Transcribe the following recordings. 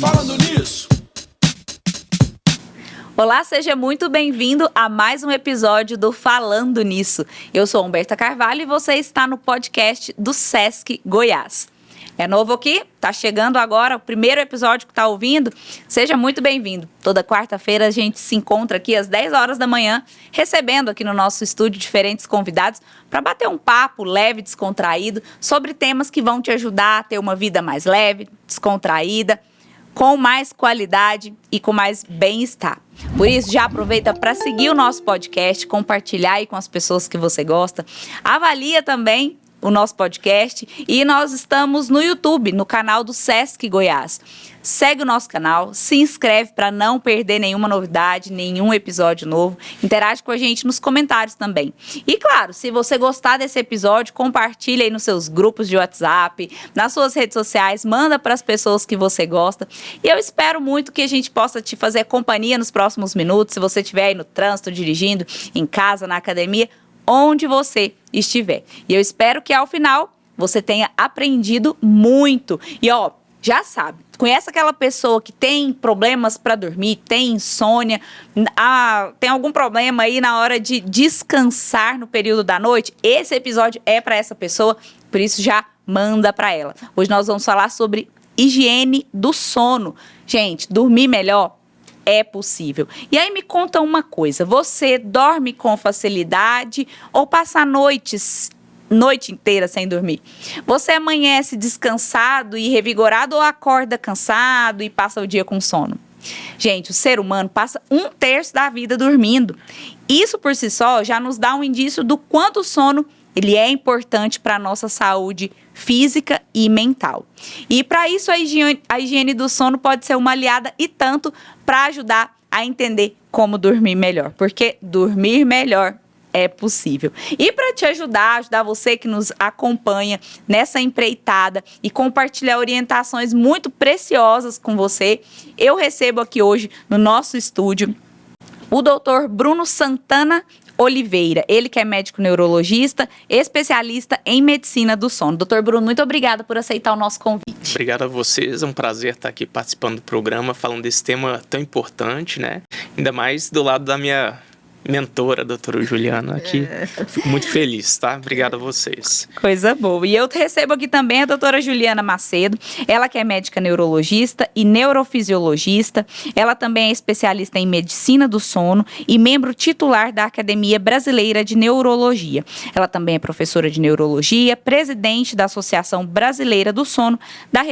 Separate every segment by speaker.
Speaker 1: Falando nisso.
Speaker 2: Olá, seja muito bem-vindo a mais um episódio do Falando Nisso. Eu sou Humberta Carvalho e você está no podcast do Sesc Goiás. É novo aqui? Tá chegando agora o primeiro episódio que tá ouvindo? Seja muito bem-vindo. Toda quarta-feira a gente se encontra aqui às 10 horas da manhã, recebendo aqui no nosso estúdio diferentes convidados para bater um papo leve, descontraído, sobre temas que vão te ajudar a ter uma vida mais leve, descontraída, com mais qualidade e com mais bem-estar. Por isso, já aproveita para seguir o nosso podcast, compartilhar aí com as pessoas que você gosta. Avalia também o nosso podcast e nós estamos no YouTube, no canal do Sesc Goiás. Segue o nosso canal, se inscreve para não perder nenhuma novidade, nenhum episódio novo. Interage com a gente nos comentários também. E claro, se você gostar desse episódio, compartilha aí nos seus grupos de WhatsApp, nas suas redes sociais, manda para as pessoas que você gosta. E eu espero muito que a gente possa te fazer companhia nos próximos minutos, se você estiver aí no trânsito, dirigindo, em casa, na academia, onde você estiver. E eu espero que ao final você tenha aprendido muito. E ó, já sabe, conhece aquela pessoa que tem problemas para dormir, tem insônia, tem algum problema aí na hora de descansar no período da noite? Esse episódio é para essa pessoa, por isso já manda para ela. Hoje nós vamos falar sobre higiene do sono. Gente, dormir melhor é possível. E aí me conta uma coisa, você dorme com facilidade ou passa noite inteira sem dormir? Você amanhece descansado e revigorado ou acorda cansado e passa o dia com sono? Gente, o ser humano passa 1/3 da vida dormindo. Isso por si só já nos dá um indício do quanto o sono ele é importante para a nossa saúde física e mental. E para isso a higiene do sono pode ser uma aliada e tanto para ajudar a entender como dormir melhor. Porque dormir melhor é possível. E para te ajudar você que nos acompanha nessa empreitada e compartilhar orientações muito preciosas com você, eu recebo aqui hoje no nosso estúdio o Dr. Bruno Santana Oliveira, ele que é médico neurologista, especialista em medicina do sono. Doutor Bruno, muito obrigada por aceitar o nosso convite.
Speaker 3: Obrigado a vocês, é um prazer estar aqui participando do programa, falando desse tema tão importante, né? Ainda mais do lado da minha mentora, a doutora Juliana, aqui. Fico muito feliz, tá? Obrigado a vocês.
Speaker 2: Coisa boa. E eu recebo aqui também a doutora Juliana Macedo, ela que é médica neurologista e neurofisiologista, ela também é especialista em medicina do sono e membro titular da Academia Brasileira de Neurologia. Ela também é professora de neurologia, presidente da Associação Brasileira do Sono da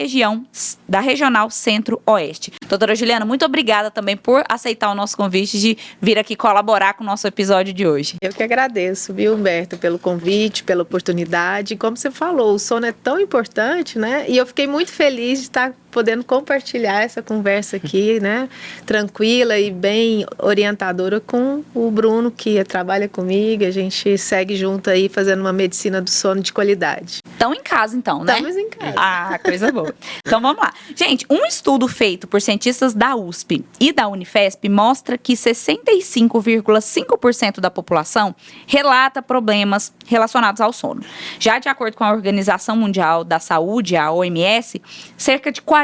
Speaker 2: Regional Centro-Oeste. Doutora Juliana, muito obrigada também por aceitar o nosso convite de vir aqui colaborar com o nosso episódio de hoje.
Speaker 4: Eu que agradeço, viu, Humberto, pelo convite, pela oportunidade. Como você falou, o sono é tão importante, né? E eu fiquei muito feliz de estar podendo compartilhar essa conversa aqui, né? Tranquila e bem orientadora com o Bruno, que trabalha comigo. A gente segue junto aí fazendo uma medicina do sono de qualidade.
Speaker 2: Estão em casa, então, né?
Speaker 4: Estamos em casa.
Speaker 2: Ah, coisa boa. Então, vamos lá. Gente, um estudo feito por cientistas da USP e da Unifesp mostra que 65,5% da população relata problemas relacionados ao sono. Já de acordo com a Organização Mundial da Saúde, a OMS, cerca de 40%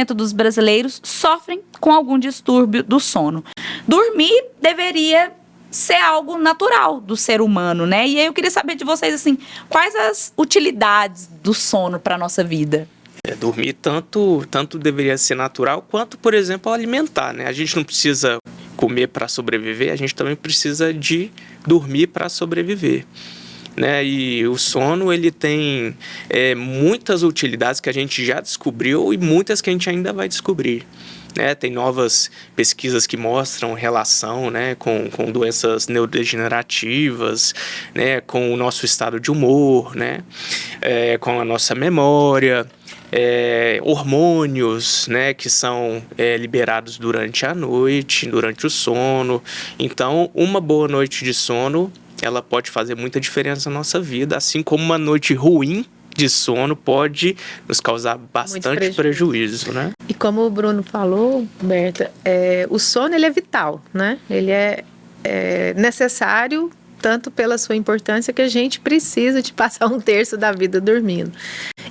Speaker 2: dos brasileiros sofrem com algum distúrbio do sono. Dormir deveria ser algo natural do ser humano, né? E aí eu queria saber de vocês, assim, quais as utilidades do sono para a nossa vida?
Speaker 3: Dormir tanto deveria ser natural, quanto, por exemplo, alimentar, né? A gente não precisa comer para sobreviver, a gente também precisa de dormir para sobreviver, né? E o sono, ele tem muitas utilidades que a gente já descobriu e muitas que a gente ainda vai descobrir. Né, tem novas pesquisas que mostram relação, né, com doenças neurodegenerativas, né, com o nosso estado de humor, né, com a nossa memória, hormônios, né, que são liberados durante a noite, durante o sono. Então, uma boa noite de sono, ela pode fazer muita diferença na nossa vida, assim como uma noite ruim de sono pode nos causar bastante prejuízo, né?
Speaker 4: E como o Bruno falou, Berta, o sono ele é vital, né? Ele é necessário tanto pela sua importância que a gente precisa de passar 1/3 da vida dormindo.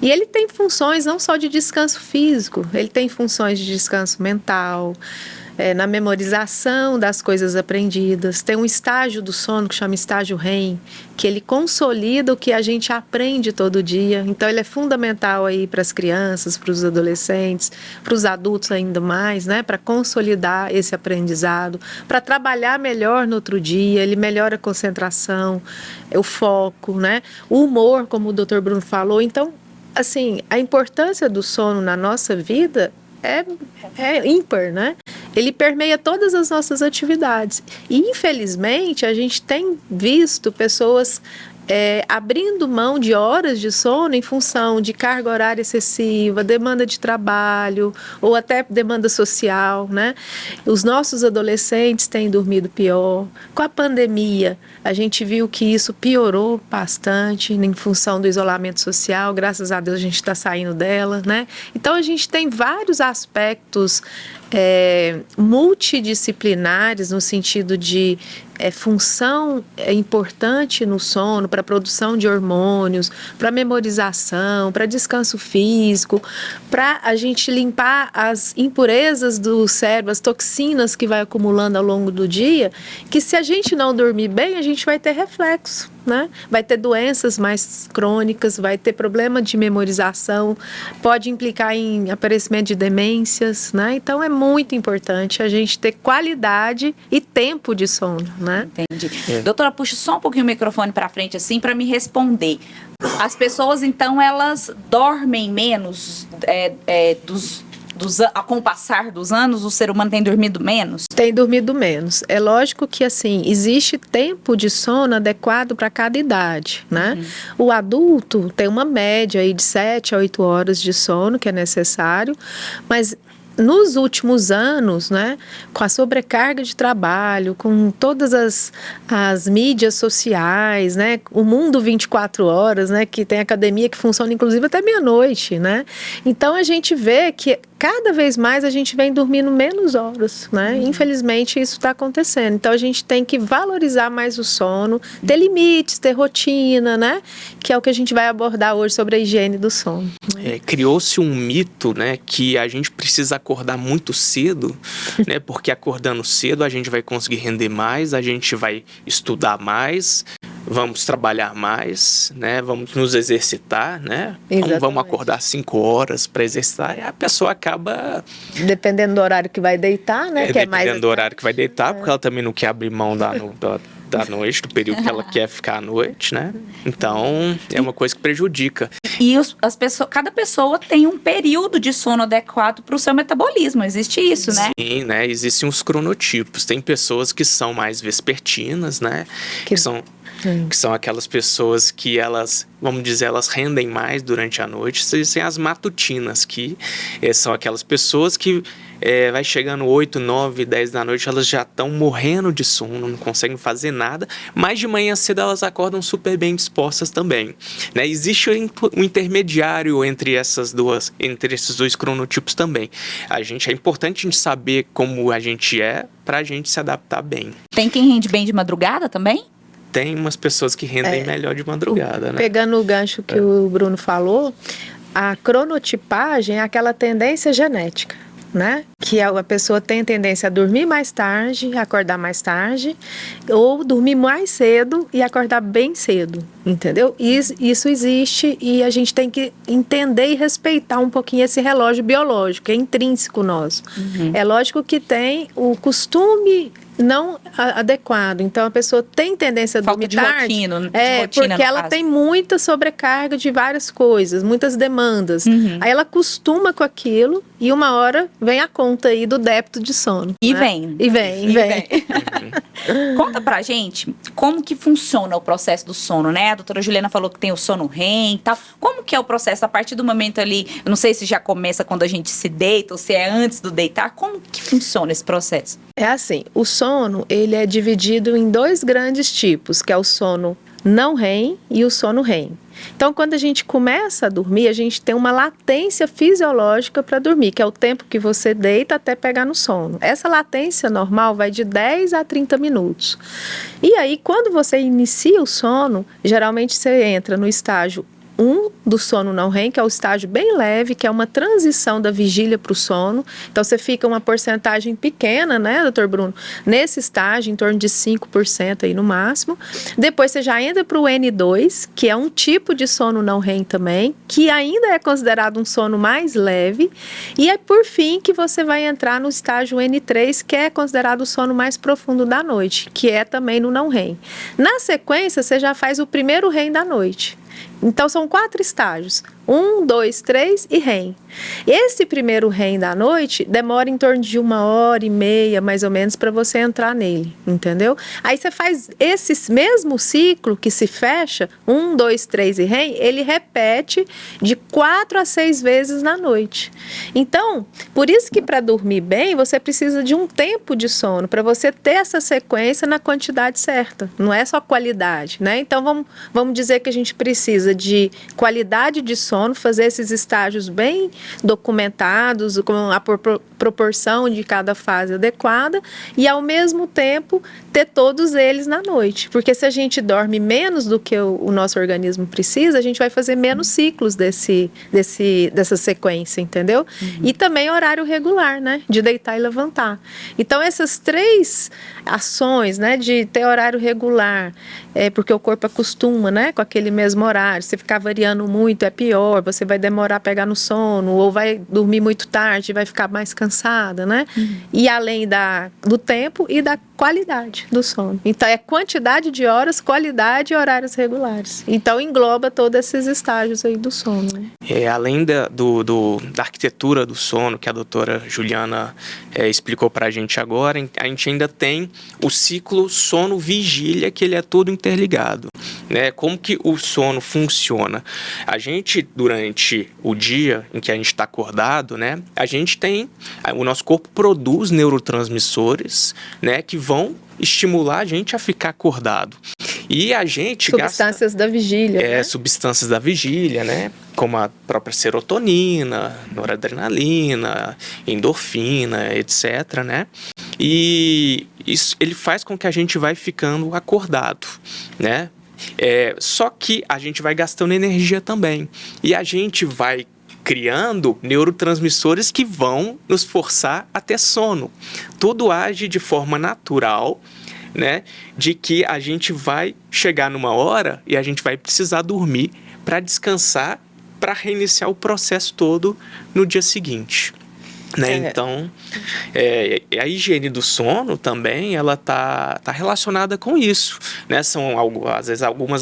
Speaker 4: E ele tem funções não só de descanso físico, ele tem funções de descanso mental, na memorização das coisas aprendidas. Tem um estágio do sono que chama estágio REM, que ele consolida o que a gente aprende todo dia. Então, ele é fundamental aí para as crianças, para os adolescentes, para os adultos ainda mais, né? Para consolidar esse aprendizado, para trabalhar melhor no outro dia. Ele melhora a concentração, o foco, né? O humor, como o Dr. Bruno falou. Então, assim, a importância do sono na nossa vida é ímpar, né? Ele permeia todas as nossas atividades. E, infelizmente, a gente tem visto pessoas abrindo mão de horas de sono em função de carga horária excessiva, demanda de trabalho ou até demanda social, né? Os nossos adolescentes têm dormido pior. Com a pandemia, a gente viu que isso piorou bastante em função do isolamento social. Graças a Deus a gente está saindo dela, né? Então a gente tem vários aspectos multidisciplinares no sentido de função importante no sono para a produção de hormônios, para memorização, para descanso físico, para a gente limpar as impurezas do cérebro, as toxinas que vai acumulando ao longo do dia, que se a gente não dormir bem, a gente vai ter reflexo, né? Vai ter doenças mais crônicas, vai ter problema de memorização, pode implicar em aparecimento de demências, né? Então é muito importante a gente ter qualidade e tempo de sono, né?
Speaker 2: Entendi. Doutora, puxa só um pouquinho o microfone para frente assim para me responder. As pessoas então elas dormem menos com o passar dos anos, o ser humano tem dormido menos?
Speaker 4: Tem dormido menos. É lógico que, assim, existe tempo de sono adequado para cada idade, né? O adulto tem uma média aí de 7 a 8 horas de sono que é necessário, mas nos últimos anos, né, com a sobrecarga de trabalho, com todas as mídias sociais, né, o mundo 24 horas, né, que tem academia que funciona inclusive até meia-noite, né? Então a gente vê que cada vez mais a gente vem dormindo menos horas, né? Infelizmente isso está acontecendo. Então a gente tem que valorizar mais o sono, ter limites, ter rotina, né? Que é o que a gente vai abordar hoje sobre a higiene do sono.
Speaker 3: Criou-se um mito, né, que a gente precisa acordar muito cedo, né? Porque acordando cedo a gente vai conseguir render mais, a gente vai estudar mais, vamos trabalhar mais, né? Vamos nos exercitar, né? Então, vamos acordar 5 horas para exercitar e a pessoa acaba...
Speaker 4: Dependendo do horário que vai deitar, né?
Speaker 3: Dependendo do horário que vai deitar, porque ela também não quer abrir mão da noite, do período que ela quer ficar à noite, né? Então, é uma coisa que prejudica.
Speaker 2: E cada pessoa tem um período de sono adequado para o seu metabolismo, existe isso, né?
Speaker 3: Sim, né? Existem os cronotipos. Tem pessoas que são mais vespertinas, né? Que são aquelas pessoas que elas, vamos dizer, elas rendem mais durante a noite. Existem as matutinas, que são aquelas pessoas que vai chegando 8, 9, 10 da noite, elas já estão morrendo de sono, não conseguem fazer nada, mas de manhã cedo elas acordam super bem dispostas também, né? Existe um intermediário entre esses dois cronotipos também. É importante a gente saber como a gente pra gente se adaptar bem.
Speaker 2: Tem quem rende bem de madrugada também?
Speaker 3: Tem umas pessoas que rendem melhor de madrugada, né?
Speaker 4: Pegando o gancho que o Bruno falou, a cronotipagem é aquela tendência genética, né? Que a pessoa tem tendência a dormir mais tarde, acordar mais tarde, ou dormir mais cedo e acordar bem cedo, entendeu? Isso existe e a gente tem que entender e respeitar um pouquinho esse relógio biológico, é intrínseco nosso. É lógico que tem o costume não adequado. Então, a pessoa tem tendência a dormir tarde. Porque ela tem muita sobrecarga de várias coisas, muitas demandas. Aí ela acostuma com aquilo e uma hora vem a conta aí do débito de sono.
Speaker 2: E
Speaker 4: né?
Speaker 2: vem.
Speaker 4: E vem.
Speaker 2: Conta pra gente como que funciona o processo do sono, né? A doutora Juliana falou que tem o sono REM e tal. Como que é o processo a partir do momento ali? Eu não sei se já começa quando a gente se deita ou se é antes do deitar. Como que funciona esse processo?
Speaker 4: É assim, o sono, ele é dividido em 2 grandes tipos, que é o sono não REM e o sono REM. Então, quando a gente começa a dormir, a gente tem uma latência fisiológica para dormir, que é o tempo que você deita até pegar no sono. Essa latência normal vai de 10 a 30 minutos. E aí, quando você inicia o sono, geralmente você entra no estágio 1 do sono não REM, que é o estágio bem leve, que é uma transição da vigília para o sono. Então, você fica uma porcentagem pequena, né, doutor Bruno? Nesse estágio, em torno de 5% aí no máximo. Depois, você já entra para o N2, que é um tipo de sono não REM também, que ainda é considerado um sono mais leve. E é por fim que você vai entrar no estágio N3, que é considerado o sono mais profundo da noite, que é também no não REM. Na sequência, você já faz o primeiro REM da noite. Então, são 4 estágios. 1, 2, 3 e REM. Esse primeiro REM da noite demora em torno de 1h30, mais ou menos, para você entrar nele, entendeu? Aí você faz esse mesmo ciclo que se fecha, 1, 2, 3 e REM, ele repete de 4 a 6 vezes na noite. Então, por isso que para dormir bem, você precisa de um tempo de sono, para você ter essa sequência na quantidade certa. Não é só qualidade, né? Então, vamos dizer que a gente precisa de qualidade de sono, fazer esses estágios bem documentados, com a proporção de cada fase adequada e, ao mesmo tempo, ter todos eles na noite. Porque se a gente dorme menos do que o nosso organismo precisa, a gente vai fazer menos ciclos dessa sequência, entendeu? E também horário regular, né? De deitar e levantar. Então, essas 3 ações, né? De ter horário regular, porque o corpo acostuma, né? Com aquele mesmo horário. Se ficar variando muito, é pior. Você vai demorar a pegar no sono, ou vai dormir muito tarde, vai ficar mais cansada, né? E além do tempo e da qualidade do sono. Então, é quantidade de horas, qualidade e horários regulares. Então, engloba todos esses estágios aí do sono. Né?
Speaker 3: Além da arquitetura do sono, que a doutora Juliana explicou pra gente agora, a gente ainda tem o ciclo sono-vigília, que ele é todo interligado. Né? Como que o sono funciona? A gente, durante o dia em que a gente está acordado, né, o nosso corpo produz neurotransmissores, né, que vão estimular a gente a ficar acordado. E a gente
Speaker 4: substâncias da vigília, né?
Speaker 3: Substâncias da vigília, né? Como a própria serotonina, noradrenalina, endorfina, etc, né? E isso, ele faz com que a gente vai ficando acordado, né? Só que a gente vai gastando energia também. E a gente vai criando neurotransmissores que vão nos forçar a ter sono. Tudo age de forma natural, né? De que a gente vai chegar numa hora e a gente vai precisar dormir para descansar, para reiniciar o processo todo no dia seguinte. Né? Então, a higiene do sono também, ela tá relacionada com isso, né? São, às vezes, algumas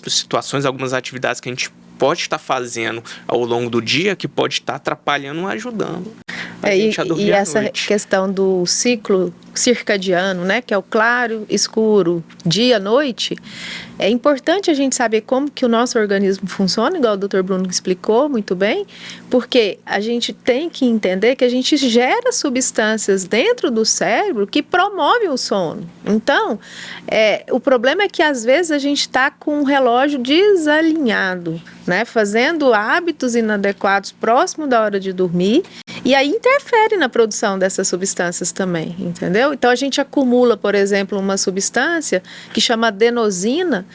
Speaker 3: situações, algumas atividades que a gente pode estar fazendo ao longo do dia que pode estar atrapalhando ou ajudando a gente a dormir à
Speaker 4: essa
Speaker 3: noite.
Speaker 4: Questão do ciclo circadiano, né, que é o claro, escuro, dia, noite, é importante a gente saber como que o nosso organismo funciona, igual o Dr. Bruno explicou muito bem, porque a gente tem que entender que a gente gera substâncias dentro do cérebro que promovem o sono. Então, o problema é que às vezes a gente está com um relógio desalinhado, né, fazendo hábitos inadequados próximo da hora de dormir, e aí interfere na produção dessas substâncias também, entendeu? Então, a gente acumula, por exemplo, uma substância que chama adenosina,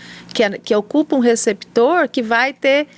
Speaker 4: que ocupa um receptor que vai ter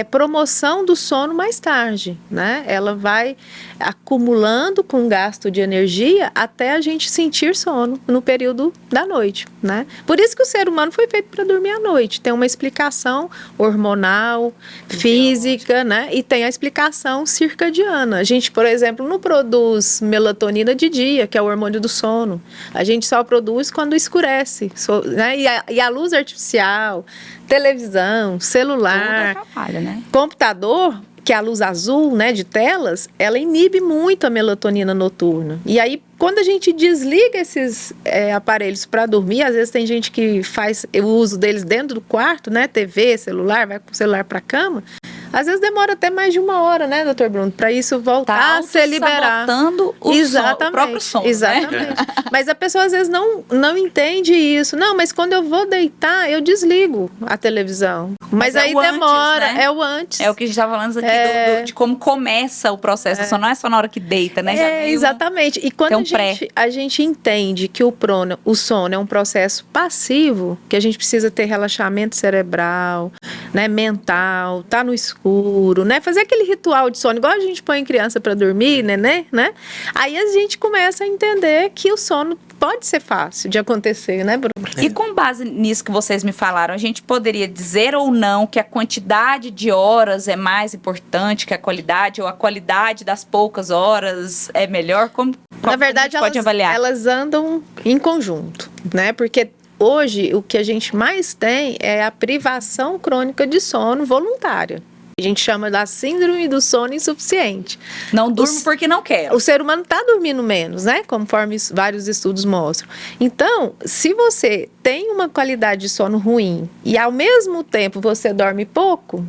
Speaker 4: promoção do sono mais tarde, né? Ela vai acumulando com gasto de energia até a gente sentir sono no período da noite, né? Por isso que o ser humano foi feito para dormir à noite. Tem uma explicação hormonal, física, né? E tem a explicação circadiana. A gente, por exemplo, não produz melatonina de dia, que é o hormônio do sono. A gente só produz quando escurece, né? E a luz artificial, televisão, celular,
Speaker 2: né?
Speaker 4: computador, que é a luz azul, né, de telas, ela inibe muito a melatonina noturna. E aí, quando a gente desliga esses aparelhos para dormir, às vezes tem gente que faz o uso deles dentro do quarto, né, TV, celular, vai com o celular para a cama, Às vezes demora até mais de 1 hora, né, doutor Bruno? Para isso voltar a se liberar.
Speaker 2: Sabotando o próprio sono,
Speaker 4: exatamente.
Speaker 2: Né?
Speaker 4: Mas a pessoa às vezes não entende isso. Não, mas quando eu vou deitar, eu desligo a televisão. Mas aí demora,
Speaker 2: antes, né?
Speaker 4: É o antes.
Speaker 2: É o que a gente estava falando aqui de como começa o processo. Só não é só na hora que deita, né?
Speaker 4: Exatamente. E quando a gente entende que o sono é um processo passivo, que a gente precisa ter relaxamento cerebral, né, mental, tá no escuro, né, fazer aquele ritual de sono, igual a gente põe criança para dormir, né? Aí a gente começa a entender que o sono pode ser fácil de acontecer, né, Bruno?
Speaker 2: E com base nisso que vocês me falaram, a gente poderia dizer ou não que a quantidade de horas é mais importante que a qualidade, ou a qualidade das poucas horas é melhor?
Speaker 4: Na verdade,
Speaker 2: pode avaliar?
Speaker 4: Elas andam em conjunto, né? Porque hoje o que a gente mais tem é a privação crônica de sono voluntária. A gente chama da síndrome do sono insuficiente.
Speaker 2: Não durmo porque não quero.
Speaker 4: O ser humano está dormindo menos, né? Conforme vários estudos mostram. Então, se você tem uma qualidade de sono ruim e ao mesmo tempo você dorme pouco,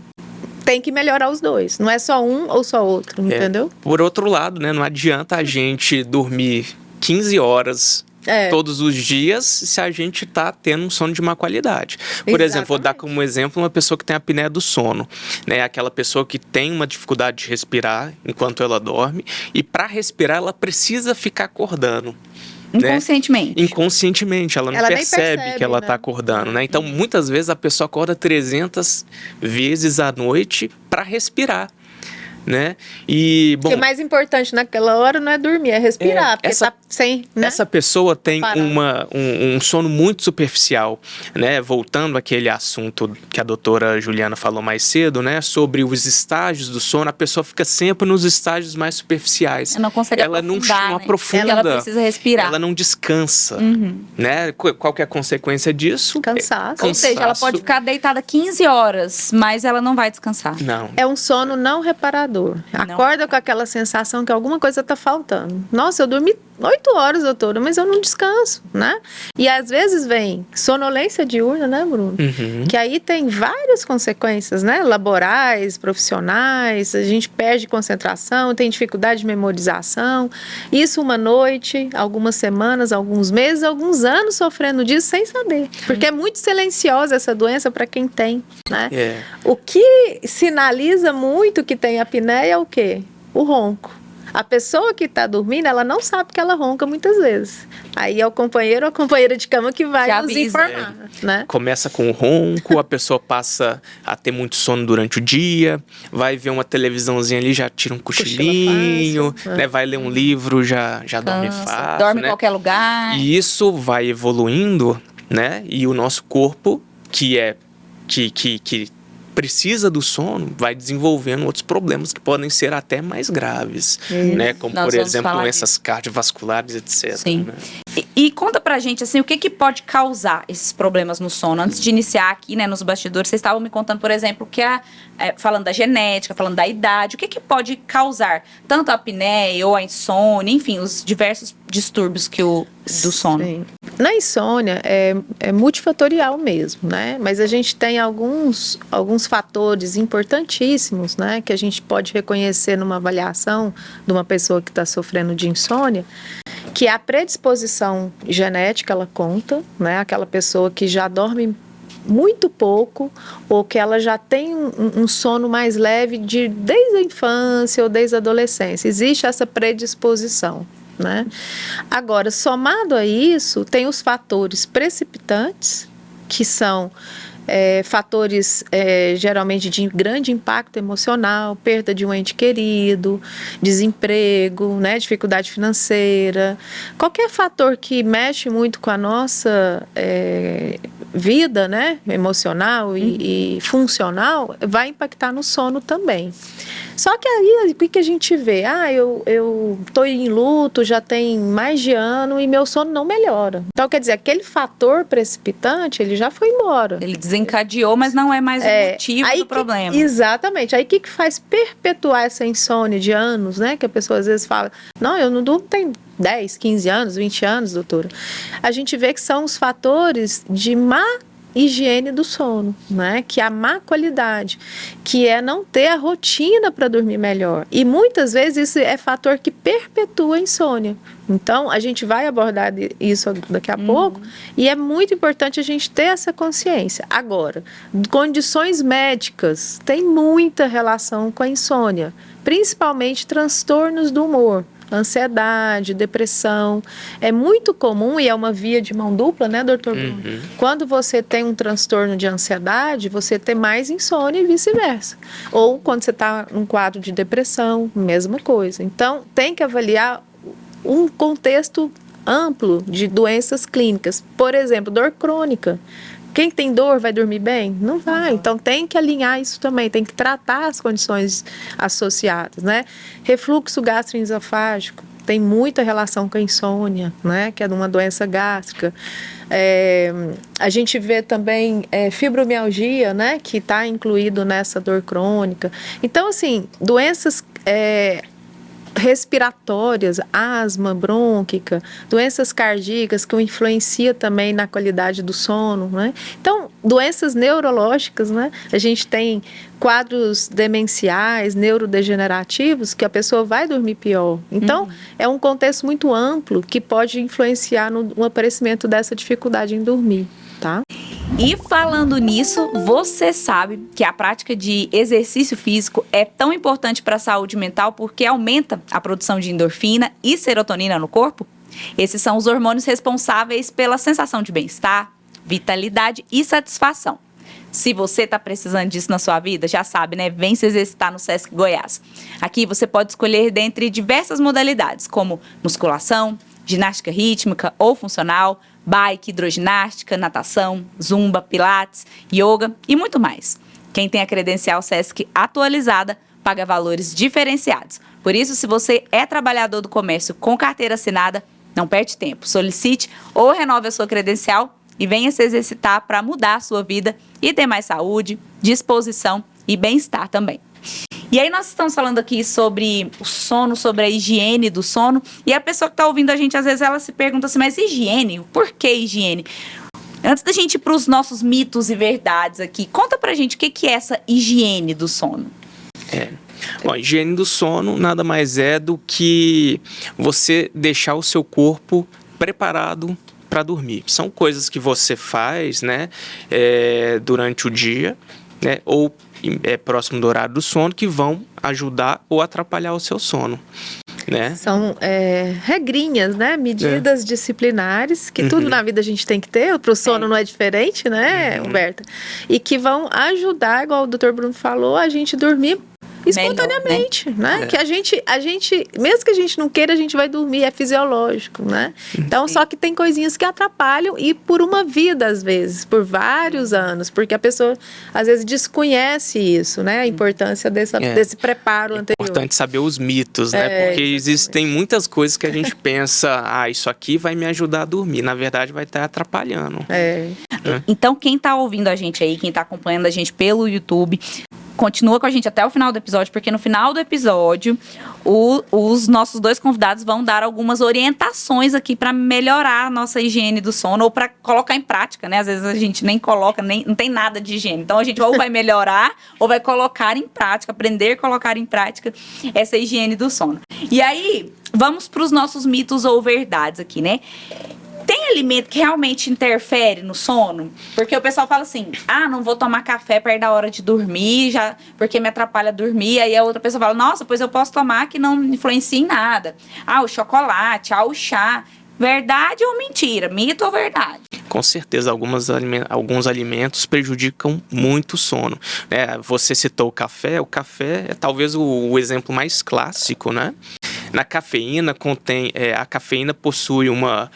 Speaker 4: tem que melhorar os dois. Não é só um ou só outro, entendeu?
Speaker 3: Por outro lado, né? Não adianta a gente dormir 15 horas todos os dias se a gente tá tendo um sono de má qualidade. Por exemplo, vou dar como exemplo uma pessoa que tem apneia do sono, né? Aquela pessoa que tem uma dificuldade de respirar enquanto ela dorme e para respirar ela precisa ficar acordando.
Speaker 2: Inconscientemente.
Speaker 3: Né? Inconscientemente, ela não percebe que ela está acordando, né? Então, muitas vezes a pessoa acorda 300 vezes à noite para respirar. Né? E, bom,
Speaker 4: o que é mais importante naquela hora não é dormir, é respirar, porque tá sem, né?
Speaker 3: Essa pessoa tem um sono muito superficial, né? Voltando àquele assunto que a doutora Juliana falou mais cedo, né? Sobre os estágios do sono, a pessoa fica sempre nos estágios mais superficiais.
Speaker 2: Ela não consegue aprofundar,
Speaker 3: não aprofunda.
Speaker 2: Ela precisa respirar.
Speaker 3: Ela não descansa, né? Qual que é a consequência disso?
Speaker 4: Cansaço.
Speaker 2: Ou seja, ela pode ficar deitada 15 horas, mas ela não vai descansar.
Speaker 3: Não.
Speaker 4: É um sono não reparador. Acorda com aquela sensação que alguma coisa está faltando. Nossa, eu dormi 8 horas, doutora, mas eu não descanso, né? E às vezes vem sonolência diurna, né, Bruno? Que aí tem várias consequências, né? Laborais, profissionais, a gente perde concentração, tem dificuldade de memorização. Isso uma noite, algumas semanas, alguns meses, alguns anos sofrendo disso sem saber. Porque é muito silenciosa essa doença para quem tem, né? O que sinaliza muito que tem apneia é o quê? O ronco. A pessoa que está dormindo, ela não sabe que ela ronca muitas vezes. Aí é o companheiro ou a companheira de cama que vai nos informar, né?
Speaker 3: Começa com o ronco, a pessoa passa a ter muito sono durante o dia, vai ver uma televisãozinha ali, já tira um cochilinho, né? Vai ler um livro, já dorme fácil,
Speaker 2: dorme em qualquer lugar.
Speaker 3: E isso vai evoluindo, né? E o nosso corpo, que precisa do sono, vai desenvolvendo outros problemas que podem ser até mais graves, né? Como, por exemplo, doenças cardiovasculares, etc.
Speaker 2: Sim.
Speaker 3: Né?
Speaker 2: E conta pra gente, assim, o que pode causar esses problemas no sono? Antes de iniciar aqui, né, nos bastidores, vocês estavam me contando, por exemplo, que falando da genética, falando da idade, o que pode causar tanto a apneia ou a insônia, enfim, os diversos distúrbios do sono.
Speaker 4: Sim. Na insônia é multifatorial mesmo, né? Mas a gente tem alguns fatores importantíssimos, né? Que a gente pode reconhecer numa avaliação de uma pessoa que está sofrendo de insônia, que a predisposição genética, ela conta, né? Aquela pessoa que já dorme muito pouco ou que ela já tem um sono mais leve desde a infância ou desde a adolescência. Existe essa predisposição, né? Agora, somado a isso, tem os fatores precipitantes, que são fatores geralmente de grande impacto emocional, perda de um ente querido, desemprego, né, dificuldade financeira, qualquer fator que mexe muito com a nossa vida, né, emocional e funcional, vai impactar no sono também. Só que aí, o que a gente vê? Eu estou em luto, já tem mais de ano e meu sono não melhora. Então, quer dizer, aquele fator precipitante, ele já foi embora.
Speaker 2: Ele desencadeou, mas não é mais o motivo do problema.
Speaker 4: Exatamente. Aí, o que faz perpetuar essa insônia de anos, né? Que a pessoa às vezes fala, não, eu não durmo tem 10, 15 anos, 20 anos, doutora. A gente vê que são os fatores de má higiene do sono, né? Que é a má qualidade, que é não ter a rotina para dormir melhor. E muitas vezes isso é fator que perpetua a insônia. Então, a gente vai abordar isso daqui a pouco, e é muito importante a gente ter essa consciência. Agora, condições médicas têm muita relação com a insônia, principalmente transtornos do humor. Ansiedade, depressão, é muito comum e é uma via de mão dupla, né, doutor Bruno? Quando você tem um transtorno de ansiedade, você tem mais insônia e vice-versa. Ou quando você está num quadro de depressão, mesma coisa. Então, tem que avaliar um contexto amplo de doenças clínicas. Por exemplo, dor crônica. Quem tem dor vai dormir bem? Não vai. Então tem que alinhar isso também, tem que tratar as condições associadas, né? Refluxo gastroesofágico tem muita relação com a insônia, né? Que é uma doença gástrica. A gente vê também fibromialgia, né? Que está incluído nessa dor crônica. Então, assim, doenças respiratórias, asma, brônquica, doenças cardíacas que influencia também na qualidade do sono, né? Então, doenças neurológicas, né? A gente tem quadros demenciais, neurodegenerativos, que a pessoa vai dormir pior. Então, é um contexto muito amplo que pode influenciar no aparecimento dessa dificuldade em dormir, tá?
Speaker 2: E falando nisso, você sabe que a prática de exercício físico é tão importante para a saúde mental porque aumenta a produção de endorfina e serotonina no corpo? Esses são os hormônios responsáveis pela sensação de bem-estar, vitalidade e satisfação. Se você está precisando disso na sua vida, já sabe, né? Vem se exercitar no Sesc Goiás. Aqui você pode escolher dentre diversas modalidades, como musculação, ginástica rítmica ou funcional, bike, hidroginástica, natação, zumba, pilates, yoga e muito mais. Quem tem a credencial Sesc atualizada paga valores diferenciados. Por isso, se você é trabalhador do comércio com carteira assinada, não perde tempo. Solicite ou renove a sua credencial e venha se exercitar para mudar a sua vida e ter mais saúde, disposição e bem-estar também. E aí nós estamos falando aqui sobre o sono, sobre a higiene do sono, e a pessoa que está ouvindo a gente, às vezes ela se pergunta assim, mas higiene? Por que higiene? Antes da gente ir para os nossos mitos e verdades aqui, conta pra gente o que é essa higiene do sono.
Speaker 3: Bom, a higiene do sono nada mais é do que você deixar o seu corpo preparado para dormir. São coisas que você faz, né, durante o dia, né, ou próximo do horário do sono, que vão ajudar ou atrapalhar o seu sono, né?
Speaker 4: São regrinhas, né? Medidas disciplinares, que tudo na vida a gente tem que ter, para o sono não é diferente, né, Humberta? E que vão ajudar, igual o Dr. Bruno falou, a gente dormir espontaneamente, melhor, né? Que a gente, mesmo que a gente não queira, a gente vai dormir, é fisiológico, né? Então, só que tem coisinhas que atrapalham e por uma vida, às vezes, por vários anos, porque a pessoa, às vezes, desconhece isso, né? A importância desse preparo anterior.
Speaker 3: É importante saber os mitos, né? Porque existem muitas coisas que a gente pensa, isso aqui vai me ajudar a dormir. Na verdade, vai estar atrapalhando.
Speaker 2: Então, quem está ouvindo a gente aí, quem está acompanhando a gente pelo YouTube, continua com a gente até o final do episódio, porque no final do episódio os nossos dois convidados vão dar algumas orientações aqui para melhorar a nossa higiene do sono ou para colocar em prática, né? Às vezes a gente nem coloca, não tem nada de higiene. Então a gente ou vai melhorar ou vai colocar em prática, aprender a colocar em prática essa higiene do sono. E aí, vamos para os nossos mitos ou verdades aqui, né? Tem alimento que realmente interfere no sono? Porque o pessoal fala assim, não vou tomar café perto da hora de dormir, porque me atrapalha dormir. Aí a outra pessoa fala, nossa, pois eu posso tomar que não influencia em nada. O chocolate, o chá. Verdade ou mentira? Mito ou verdade?
Speaker 3: Com certeza, alguns alimentos prejudicam muito o sono, né? Você citou o café é talvez o exemplo mais clássico, né? Na cafeína a cafeína possui uma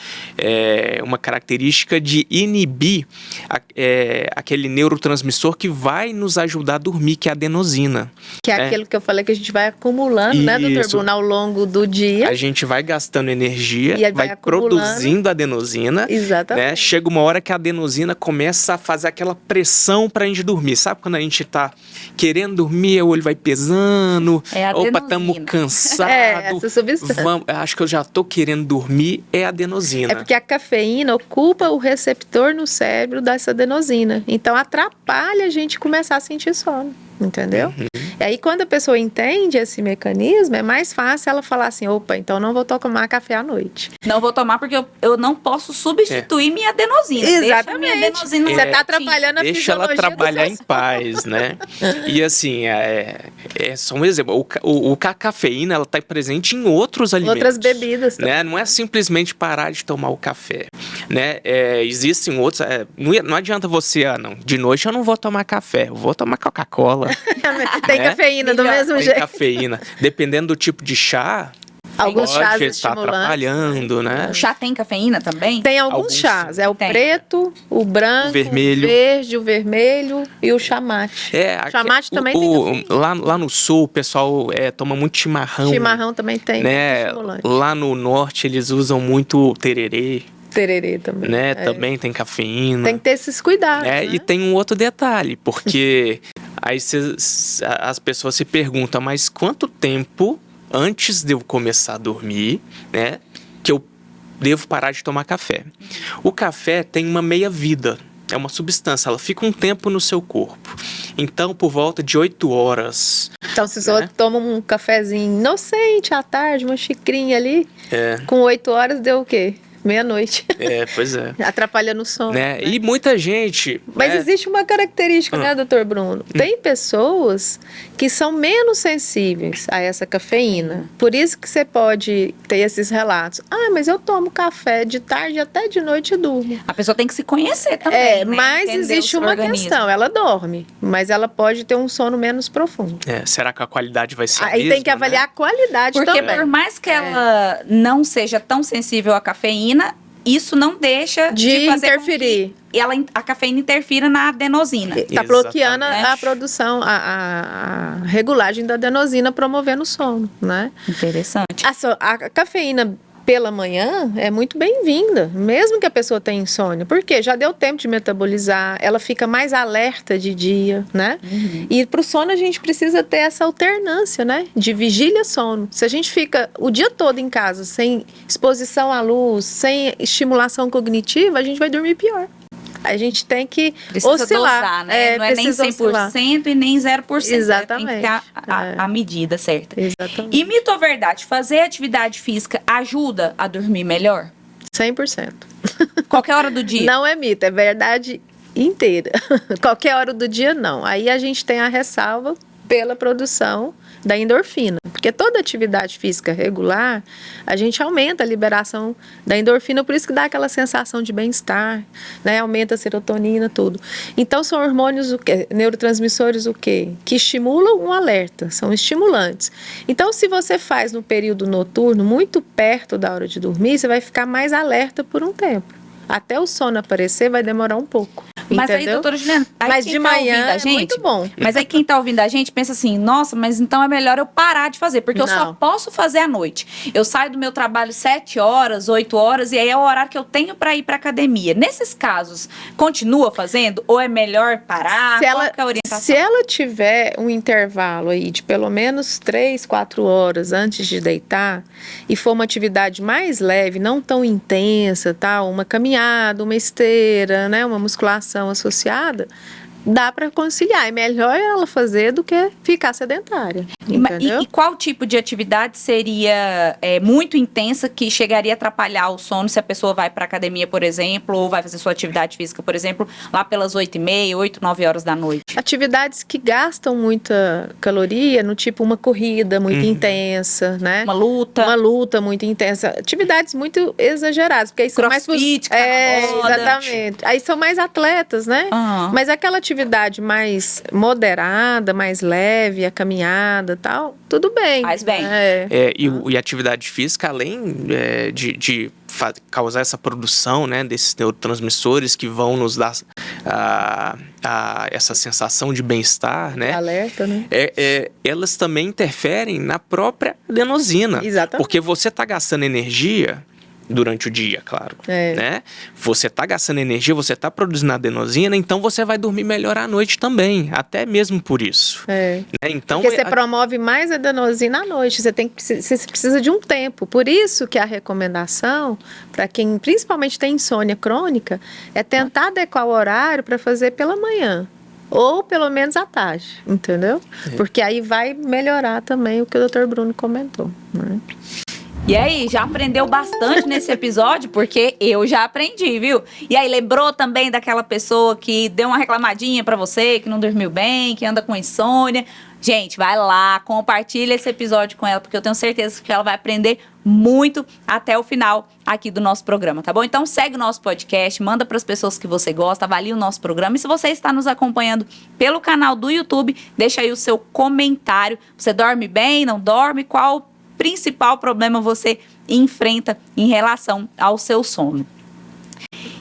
Speaker 3: característica de inibir aquele neurotransmissor que vai nos ajudar a dormir, que é a adenosina.
Speaker 4: Que é aquilo que eu falei que a gente vai acumulando, né, doutor Bruno, ao longo do dia.
Speaker 3: A gente vai gastando energia, vai produzindo adenosina.
Speaker 4: Exatamente.
Speaker 3: Né? Chega uma hora que a adenosina começa a fazer aquela pressão pra gente dormir. Sabe quando a gente tá querendo dormir, o olho vai pesando, opa, estamos cansados.
Speaker 4: essa substância.
Speaker 3: Acho que eu já tô querendo dormir, é a adenosina.
Speaker 4: É porque a cafeína ocupa o receptor no cérebro dessa adenosina. Então, atrapalha a gente começar a sentir sono. Entendeu? E aí, quando a pessoa entende esse mecanismo, é mais fácil ela falar assim, opa, então não vou tomar café à noite.
Speaker 2: Não vou tomar porque eu não posso substituir minha adenosina.
Speaker 4: Exatamente.
Speaker 2: Deixa a minha adenosina
Speaker 4: Você tá atrapalhando a
Speaker 3: Deixa ela
Speaker 4: fisiologia do
Speaker 3: trabalhar
Speaker 4: seu
Speaker 3: em paz, né? E assim, é só um exemplo. A cafeína, ela tá presente em outros alimentos.
Speaker 4: Outras bebidas também.
Speaker 3: Né? Não é simplesmente parar de tomar o café, né? Existem outros... não adianta você, não, de noite eu não vou tomar café, eu vou tomar Coca-Cola.
Speaker 4: Tem cafeína do mesmo
Speaker 3: Tem
Speaker 4: jeito.
Speaker 3: cafeína. Dependendo do tipo de chá,
Speaker 4: Alguns chás
Speaker 3: pode estar
Speaker 4: estimulantes.
Speaker 3: atrapalhando, né?
Speaker 2: O chá tem cafeína também?
Speaker 4: Tem alguns
Speaker 3: Alguns
Speaker 4: chás. É o
Speaker 2: tem.
Speaker 4: preto, o branco,
Speaker 3: O vermelho.
Speaker 4: o verde, o vermelho e o chamate. Chamate também tem cafeína.
Speaker 3: Lá no sul, o pessoal toma muito chimarrão.
Speaker 4: Chimarrão também tem.
Speaker 3: Né?
Speaker 4: Estimulante.
Speaker 3: Lá no norte, eles usam muito tererê.
Speaker 4: Tererê também.
Speaker 3: Né? Também tem cafeína.
Speaker 4: Tem que ter esses cuidados. Né?
Speaker 3: E tem um outro detalhe, porque aí as pessoas se perguntam, mas quanto tempo antes de eu começar a dormir, né, que eu devo parar de tomar café? O café tem uma meia-vida, é uma substância, ela fica um tempo no seu corpo. Então, por volta de 8 horas...
Speaker 4: Então, se você toma um cafezinho inocente à tarde, uma xicrinha ali, com 8 horas deu o quê? Meia-noite.
Speaker 3: Pois é.
Speaker 4: Atrapalhando o sono.
Speaker 3: Né? E muita gente...
Speaker 4: Mas existe uma característica, né, doutor Bruno? Tem pessoas que são menos sensíveis a essa cafeína. Por isso que você pode ter esses relatos. Mas eu tomo café de tarde até de noite e durmo.
Speaker 2: A pessoa tem que se conhecer também, né?
Speaker 4: Mas
Speaker 2: Entender
Speaker 4: existe
Speaker 2: o seu
Speaker 4: uma
Speaker 2: organismo.
Speaker 4: questão. Ela dorme, mas ela pode ter um sono menos profundo.
Speaker 3: Será que a qualidade vai ser a
Speaker 4: Aí
Speaker 3: mesma,
Speaker 4: tem que avaliar a qualidade
Speaker 2: Porque
Speaker 4: também.
Speaker 2: por mais que ela não seja tão sensível à cafeína, isso não deixa
Speaker 4: De
Speaker 2: fazer
Speaker 4: interferir.
Speaker 2: com que a cafeína interfira na adenosina.
Speaker 4: Está bloqueando
Speaker 2: Exatamente.
Speaker 4: a produção, a regulagem da adenosina, promovendo o sono, né?
Speaker 2: Interessante.
Speaker 4: A cafeína pela manhã é muito bem-vinda, mesmo que a pessoa tenha insônia. Porque já deu tempo de metabolizar, ela fica mais alerta de dia, né? E para o sono a gente precisa ter essa alternância, né? De vigília-sono. Se a gente fica o dia todo em casa, sem exposição à luz, sem estimulação cognitiva, a gente vai dormir pior. A gente tem que
Speaker 2: Precisa
Speaker 4: oscilar.
Speaker 2: dosar, né? Não é nem 100%
Speaker 4: oscilar.
Speaker 2: e nem 0%.
Speaker 4: Exatamente.
Speaker 2: Tem que ter a medida certa.
Speaker 4: Exatamente.
Speaker 2: E mito ou verdade, fazer atividade física ajuda a dormir melhor?
Speaker 4: 100%.
Speaker 2: Qualquer hora do dia?
Speaker 4: Não é mito, é verdade inteira. Qualquer hora do dia, não. Aí a gente tem a ressalva pela produção da endorfina. Porque toda atividade física regular, a gente aumenta a liberação da endorfina, por isso que dá aquela sensação de bem-estar, né? Aumenta a serotonina, tudo. Então, são hormônios, neurotransmissores, o quê? Que estimulam um alerta, são estimulantes. Então, se você faz no período noturno, muito perto da hora de dormir, você vai ficar mais alerta por um tempo. Até o sono aparecer, vai demorar um pouco.
Speaker 2: Mas
Speaker 4: entendeu?
Speaker 2: aí, doutora Juliana,
Speaker 4: Mas de manhã
Speaker 2: a gente,
Speaker 4: é muito bom.
Speaker 2: Mas aí quem tá ouvindo a gente pensa assim, nossa, mas então é melhor eu parar de fazer, porque eu só
Speaker 4: Não.
Speaker 2: posso fazer à noite. Eu saio do meu trabalho 7 horas, 8 horas, e aí é o horário que eu tenho para ir para academia. Nesses casos, continua fazendo ou é melhor parar? Qual que é a orientação?
Speaker 4: Se ela tiver um intervalo aí de pelo menos 3, 4 horas antes de deitar e for uma atividade mais leve, não tão intensa, tá? Uma caminhada, uma esteira, né? Uma musculação associada, dá para conciliar. É melhor ela fazer do que ficar sedentária. Entendeu?
Speaker 2: E qual tipo de atividade seria muito intensa que chegaria a atrapalhar o sono se a pessoa vai para academia, por exemplo, ou vai fazer sua atividade física, por exemplo, lá pelas 8h30, 8, 9 horas da noite?
Speaker 4: Atividades que gastam muita caloria, no tipo uma corrida muito intensa, né?
Speaker 2: Uma luta.
Speaker 4: Uma luta muito intensa. Atividades muito exageradas, porque aí são
Speaker 2: Crossfit,
Speaker 4: mais...
Speaker 2: roda.
Speaker 4: Exatamente. Aí são mais atletas, né?
Speaker 2: Aham.
Speaker 4: Mas aquela atividade mais moderada, mais leve, a caminhada e tal, tudo bem.
Speaker 2: Faz bem.
Speaker 3: E atividade física, além de causar essa produção, né, desses neurotransmissores que vão nos dar essa sensação de bem-estar, né?
Speaker 4: Alerta, né?
Speaker 3: Elas também interferem na própria adenosina.
Speaker 4: Exatamente.
Speaker 3: Porque você está gastando energia, durante o dia, claro, né? Você tá gastando energia, você tá produzindo adenosina, então você vai dormir melhor à noite também, até mesmo por isso. Né? Então,
Speaker 4: porque você promove mais adenosina à noite, você precisa de um tempo. Por isso que a recomendação, para quem principalmente tem insônia crônica, é tentar adequar o horário para fazer pela manhã. Ou pelo menos à tarde, entendeu? Porque aí vai melhorar também o que o Dr. Bruno comentou, né?
Speaker 2: E aí, já aprendeu bastante nesse episódio? Porque eu já aprendi, viu? E aí, lembrou também daquela pessoa que deu uma reclamadinha pra você, que não dormiu bem, que anda com insônia? Gente, vai lá, compartilha esse episódio com ela, porque eu tenho certeza que ela vai aprender muito até o final aqui do nosso programa, tá bom? Então segue o nosso podcast, manda para as pessoas que você gosta, avalie o nosso programa. E se você está nos acompanhando pelo canal do YouTube, deixa aí o seu comentário. Você dorme bem, não dorme? Qual principal problema você enfrenta em relação ao seu sono?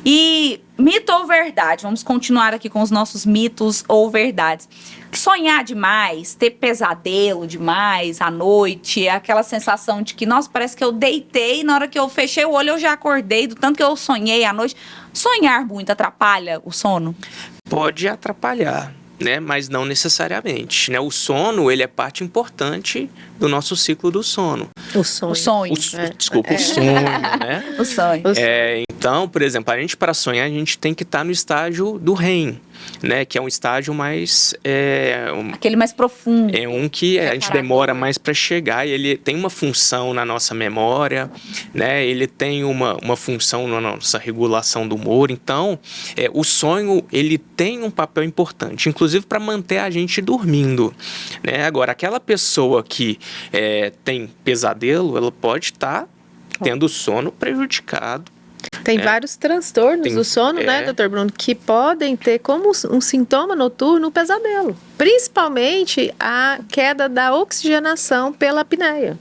Speaker 2: E mito ou verdade? Vamos continuar aqui com os nossos mitos ou verdades. Sonhar demais, ter pesadelo demais à noite, aquela sensação de que, nossa, parece que eu deitei, na hora que eu fechei o olho eu já acordei, do tanto que eu sonhei à noite. Sonhar muito atrapalha o sono?
Speaker 3: Pode atrapalhar, né? Mas não necessariamente, né? O sono, ele é parte importante do nosso ciclo do sono.
Speaker 4: O sonho.
Speaker 2: O sonho.
Speaker 3: Desculpa, o sonho, né?
Speaker 2: O sonho.
Speaker 3: Então, por exemplo, a gente, para sonhar, a gente tem que estar no estágio do REM, né? Que é um estágio mais...
Speaker 2: Aquele mais profundo.
Speaker 3: É um que a gente demora mais para chegar, e ele tem uma função na nossa memória, né? Ele tem uma função na nossa regulação do humor. Então, o sonho, ele tem um papel importante, inclusive para manter a gente dormindo, né? Agora, aquela pessoa que tem pesadelo, ela pode estar tendo o sono prejudicado.
Speaker 4: Tem vários transtornos do sono, né, Dr. Bruno, que podem ter como um sintoma noturno o pesadelo. Principalmente a queda da oxigenação pela apneia.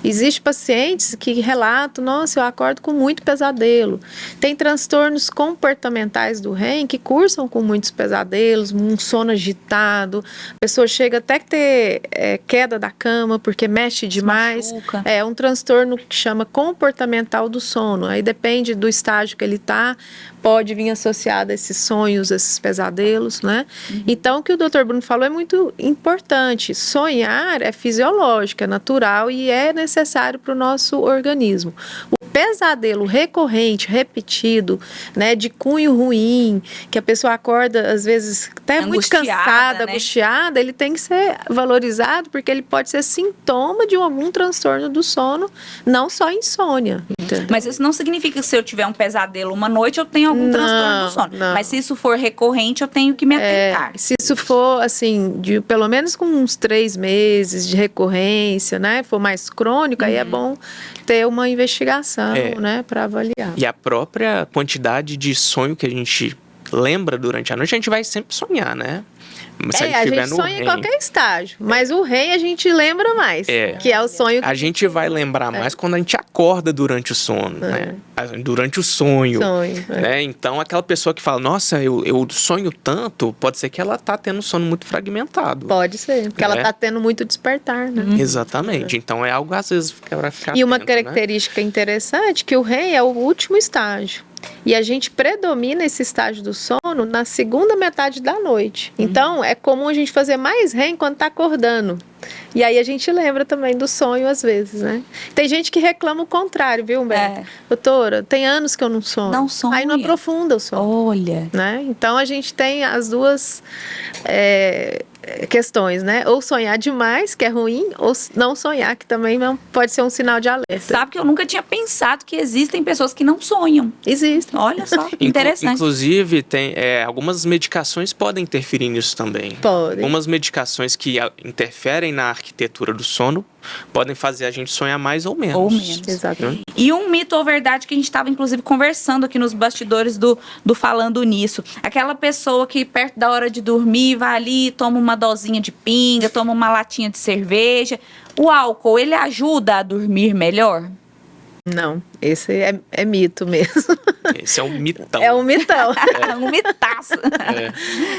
Speaker 4: Existem pacientes que relatam, nossa, eu acordo com muito pesadelo. Tem transtornos comportamentais do REM que cursam com muitos pesadelos, um sono agitado. A pessoa chega até que ter queda da cama porque mexe demais. É um transtorno que chama comportamental do sono. Aí depende do estágio que ele está, pode vir associado a esses sonhos, esses pesadelos, né? Então, o que o Dr. Bruno falou é muito importante. Sonhar é fisiológico, é natural e é necessário para o nosso organismo. O pesadelo recorrente, repetido, né, de cunho ruim, que a pessoa acorda, às vezes, até muito cansada, né? Angustiada, ele tem que ser valorizado, porque ele pode ser sintoma de algum transtorno do sono, não só insônia. Entendeu?
Speaker 2: Mas isso não significa que se eu tiver um pesadelo uma noite, eu tenho algum transtorno do sono. Não. Mas se isso for recorrente, eu tenho que me atentar.
Speaker 4: Se isso for, assim, pelo menos com uns 3 meses de recorrência, né, for mais crônico, aí é bom ter uma investigação, né, para avaliar.
Speaker 3: E a própria quantidade de sonho que a gente lembra durante a noite, a gente vai sempre sonhar, né?
Speaker 4: Se a gente sonha em qualquer estágio, mas o REM a gente lembra mais, que é o sonho que
Speaker 3: a gente vai lembrar mais quando a gente acorda durante o sono, né? Durante o sonho. Né? Então, aquela pessoa que fala, nossa, eu sonho tanto, pode ser que ela tá tendo um sono muito fragmentado.
Speaker 4: Pode ser, porque ela tá tendo muito despertar, né?
Speaker 3: Exatamente. Então, é algo, às vezes, para ficar
Speaker 4: E uma característica interessante, que o REM é o último estágio. E a gente predomina esse estágio do sono na segunda metade da noite. Então, é comum a gente fazer mais REM quando tá acordando. E aí a gente lembra também do sonho às vezes, né? Tem gente que reclama o contrário, viu, Humberto? Doutora, tem anos que eu não sonho.
Speaker 2: Não sonho.
Speaker 4: Aí não aprofunda o sono.
Speaker 2: Olha.
Speaker 4: Né? Então a gente tem as duas questões, né? Ou sonhar demais, que é ruim, ou não sonhar, que também pode ser um sinal de alerta.
Speaker 2: Sabe que eu nunca tinha pensado que existem pessoas que não sonham.
Speaker 4: Existem.
Speaker 2: Olha só, interessante.
Speaker 3: Inclusive, tem algumas medicações podem interferir nisso também.
Speaker 4: Podem.
Speaker 3: Algumas medicações que interferem na arquitetura do sono podem fazer a gente sonhar mais ou menos.
Speaker 2: Ou menos.
Speaker 4: Exatamente.
Speaker 2: E um mito ou verdade que a gente estava, inclusive, conversando aqui nos bastidores do Falando Nisso. Aquela pessoa que, perto da hora de dormir, vai ali, toma uma dosinha de pinga, toma uma latinha de cerveja. O álcool, ele ajuda a dormir melhor?
Speaker 4: Não, esse é mito mesmo.
Speaker 3: Esse é um mitão.
Speaker 4: É um mitão.
Speaker 2: Um mitaço.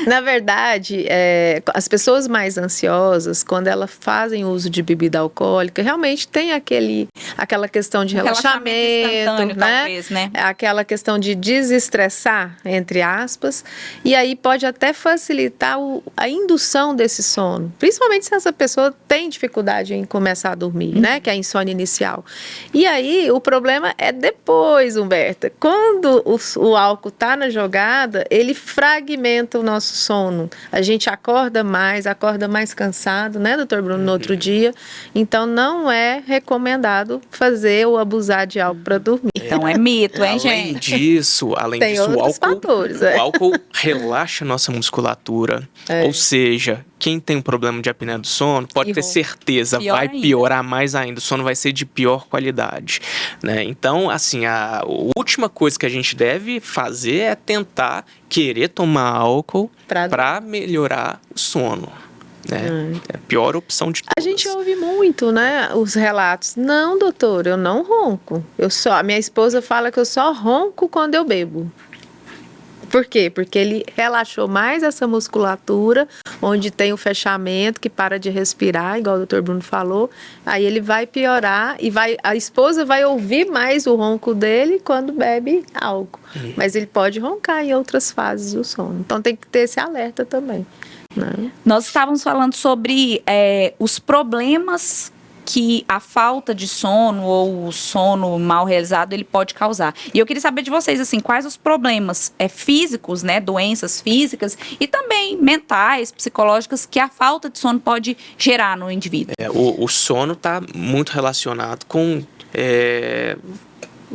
Speaker 4: Na verdade, as pessoas mais ansiosas, quando elas fazem uso de bebida alcoólica, realmente tem aquela questão de relaxamento, né?
Speaker 2: Talvez, né?
Speaker 4: Aquela questão de desestressar, entre aspas, e aí pode até facilitar a indução desse sono, principalmente se essa pessoa tem dificuldade em começar a dormir, né? Que é a insônia inicial. E aí, o problema é depois, Humberta. Quando o álcool está na jogada, ele fragmenta o nosso sono. A gente acorda mais cansado, né, doutor Bruno, no outro dia. Então, não é recomendado fazer ou abusar de álcool para dormir.
Speaker 2: Então é mito, hein, gente?
Speaker 3: Além
Speaker 4: Tem
Speaker 3: disso,
Speaker 4: outros fatores,
Speaker 3: o álcool relaxa a nossa musculatura. Ou seja, quem tem um problema de apneia do sono, pode ter certeza, vai piorar mais ainda. O sono vai ser de pior qualidade, né? Então, assim, a última coisa que a gente deve fazer é tentar querer tomar álcool para melhorar o sono. Né? É a pior opção de todas.
Speaker 4: A gente ouve muito, né, os relatos. Não, doutor, eu não ronco. A minha esposa fala que eu só ronco quando eu bebo. Por quê? Porque ele relaxou mais essa musculatura, onde tem o fechamento, que para de respirar, igual o doutor Bruno falou. Aí ele vai piorar e a esposa vai ouvir mais o ronco dele quando bebe álcool. Mas ele pode roncar em outras fases do sono. Então tem que ter esse alerta também. Né?
Speaker 2: Nós estávamos falando sobre os problemas que a falta de sono ou o sono mal realizado ele pode causar. E eu queria saber de vocês, assim, quais os problemas físicos, né, doenças físicas e também mentais, psicológicas que a falta de sono pode gerar no indivíduo.
Speaker 3: O sono está muito relacionado com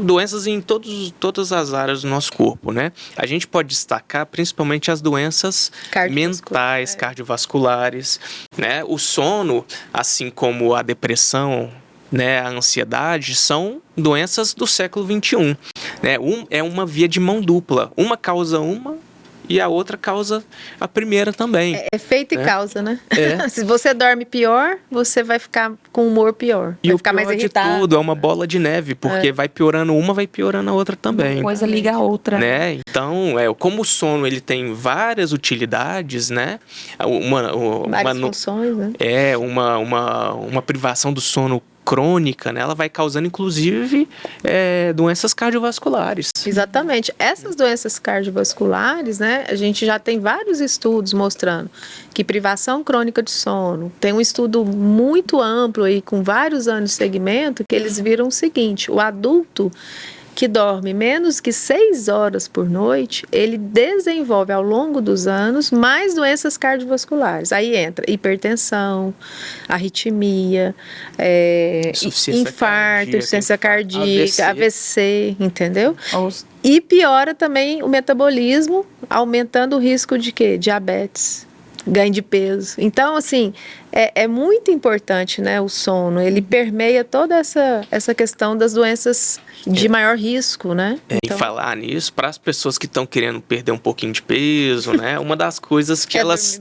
Speaker 3: doenças em todas as áreas do nosso corpo, né? A gente pode destacar principalmente as doenças mentais, cardiovasculares, né? O sono, assim como a depressão, né, a ansiedade, são doenças do século XXI, né? É uma via de mão dupla. Uma causa uma e a outra causa a primeira também.
Speaker 4: É efeito e causa, né? Se você dorme pior, você vai ficar com humor pior.
Speaker 3: E
Speaker 4: vai ficar mais irritado.
Speaker 3: De tudo, é uma bola de neve, porque vai piorando uma, vai piorando a outra também.
Speaker 2: Uma coisa liga a outra.
Speaker 3: Né? Então, como o sono ele tem várias utilidades, né?
Speaker 4: Várias funções, né?
Speaker 3: Uma privação do sono crônica, né? Ela vai causando, inclusive, doenças cardiovasculares.
Speaker 4: Exatamente. Essas doenças cardiovasculares, né? A gente já tem vários estudos mostrando que privação crônica de sono, tem um estudo muito amplo aí, com vários anos de segmento, que eles viram o seguinte: o adulto que dorme menos que 6 horas por noite, ele desenvolve ao longo dos anos mais doenças cardiovasculares. Aí entra hipertensão, arritmia, infarto, insuficiência cardíaca, AVC, entendeu? E piora também o metabolismo, aumentando o risco de quê? Diabetes, ganho de peso. Então, assim, é muito importante, né, o sono. Ele permeia toda essa questão das doenças de maior risco, né?
Speaker 3: Então, e falar nisso, para as pessoas que estão querendo perder um pouquinho de peso, né, uma das coisas que elas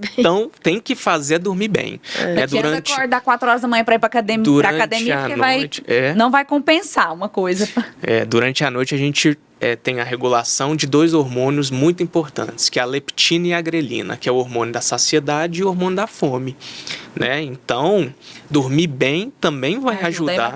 Speaker 3: têm que fazer é dormir bem.
Speaker 2: Durante acordar 4 horas da manhã para ir para academia, porque não vai compensar uma coisa.
Speaker 3: Durante a noite a gente tem a regulação de 2 hormônios muito importantes, que é a leptina e a grelina, que é o hormônio da saciedade e o hormônio da fome, né? Então, dormir bem também vai ajudar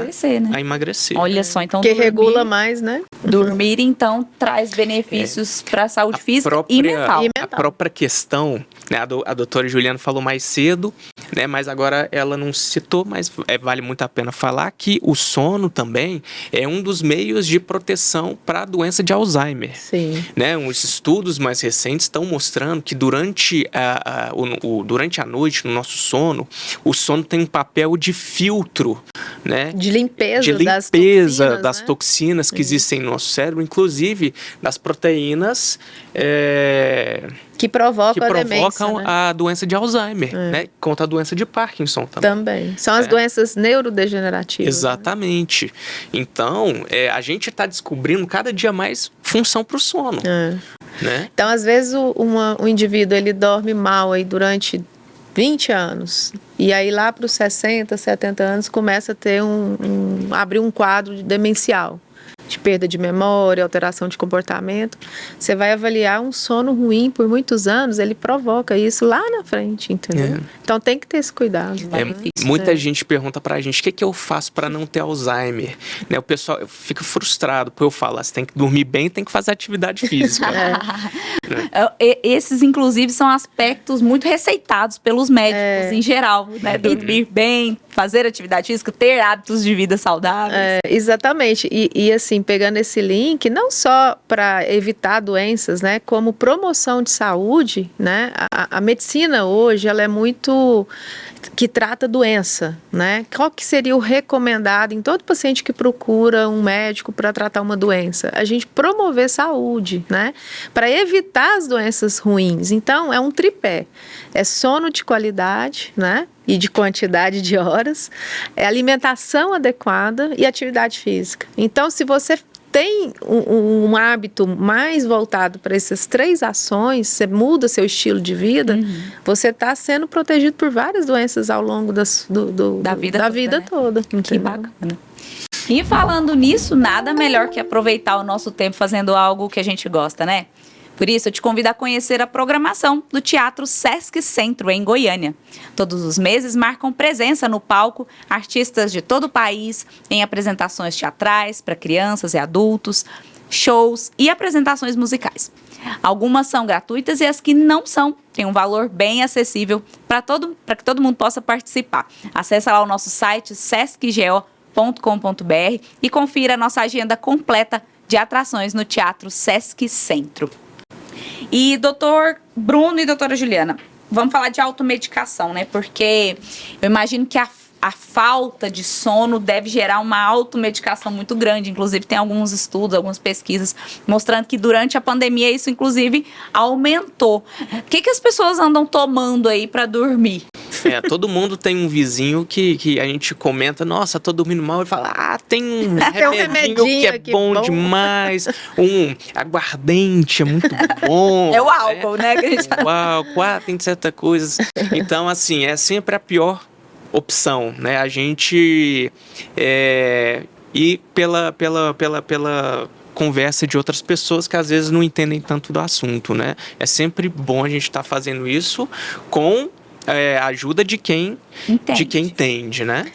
Speaker 3: a emagrecer.
Speaker 2: Olha só, então
Speaker 4: que regula mais, né?
Speaker 2: Dormir, então, traz benefícios para a saúde física e mental.
Speaker 3: A própria questão, né, a doutora Juliana falou mais cedo, né, mas agora ela não citou, mas vale muito a pena falar que o sono também é um dos meios de proteção para a doença de Alzheimer.
Speaker 4: Sim.
Speaker 3: Né, os estudos mais recentes estão mostrando que durante a noite, no nosso sono, o sono tem um papel de filtro, né?
Speaker 4: De limpeza das
Speaker 3: toxinas que existem no nosso cérebro, inclusive das proteínas
Speaker 4: que provocam a demência, né?
Speaker 3: a doença de Alzheimer, né? Contra a doença de Parkinson também.
Speaker 4: São as doenças neurodegenerativas.
Speaker 3: Exatamente. Né? Então, a gente está descobrindo cada dia mais função para o sono. Né?
Speaker 4: Então, às vezes, o indivíduo ele dorme mal aí durante 20 anos. E aí lá para os 60, 70 anos começa a ter abrir um quadro demencial. de perda de memória, alteração de comportamento. Você vai avaliar um sono ruim por muitos anos, ele provoca isso lá na frente, entendeu? Então tem que ter esse cuidado.
Speaker 3: Muita gente pergunta pra gente, o que eu faço para não ter Alzheimer? Né, o pessoal fica frustrado, porque eu falo, você tem que dormir bem, tem que fazer atividade física.
Speaker 2: Esses, inclusive, são aspectos muito receitados pelos médicos em geral, né? Dormir bem, fazer atividade física, ter hábitos de vida saudáveis.
Speaker 4: Exatamente. E assim, pegando esse link, não só para evitar doenças, né, como promoção de saúde, né? A medicina hoje, ela é muito que trata doença, né? Qual que seria o recomendado em todo paciente que procura um médico para tratar uma doença? A gente promover saúde, né? Para evitar as doenças ruins. Então, é um tripé. É sono de qualidade, né? E de quantidade de horas, é alimentação adequada e atividade física. Então, se você tem um hábito mais voltado para essas 3 ações, você muda seu estilo de vida, você está sendo protegido por várias doenças ao longo da vida toda.
Speaker 2: Que bacana. E falando nisso, nada melhor que aproveitar o nosso tempo fazendo algo que a gente gosta, né? Por isso, eu te convido a conhecer a programação do Teatro Sesc Centro, em Goiânia. Todos os meses marcam presença no palco artistas de todo o país em apresentações teatrais para crianças e adultos, shows e apresentações musicais. Algumas são gratuitas e as que não são têm um valor bem acessível para que todo mundo possa participar. Acesse lá o nosso site sescgo.com.br e confira a nossa agenda completa de atrações no Teatro Sesc Centro. E doutor Bruno e doutora Juliana, vamos falar de automedicação, né? Porque eu imagino que a falta de sono deve gerar uma automedicação muito grande. Inclusive, tem alguns estudos, algumas pesquisas mostrando que durante a pandemia isso, inclusive, aumentou. O que as pessoas andam tomando aí para dormir?
Speaker 3: Todo mundo tem um vizinho que a gente comenta, nossa, tô dormindo mal, e fala, tem um remedinho que é bom demais, um aguardente é muito bom.
Speaker 2: É o álcool, né?
Speaker 3: O álcool, tem certas coisas. Então, assim, é sempre a pior opção, né? A gente ir pela conversa de outras pessoas que às vezes não entendem tanto do assunto, né? É sempre bom a gente estar fazendo isso com a ajuda de quem entende, né?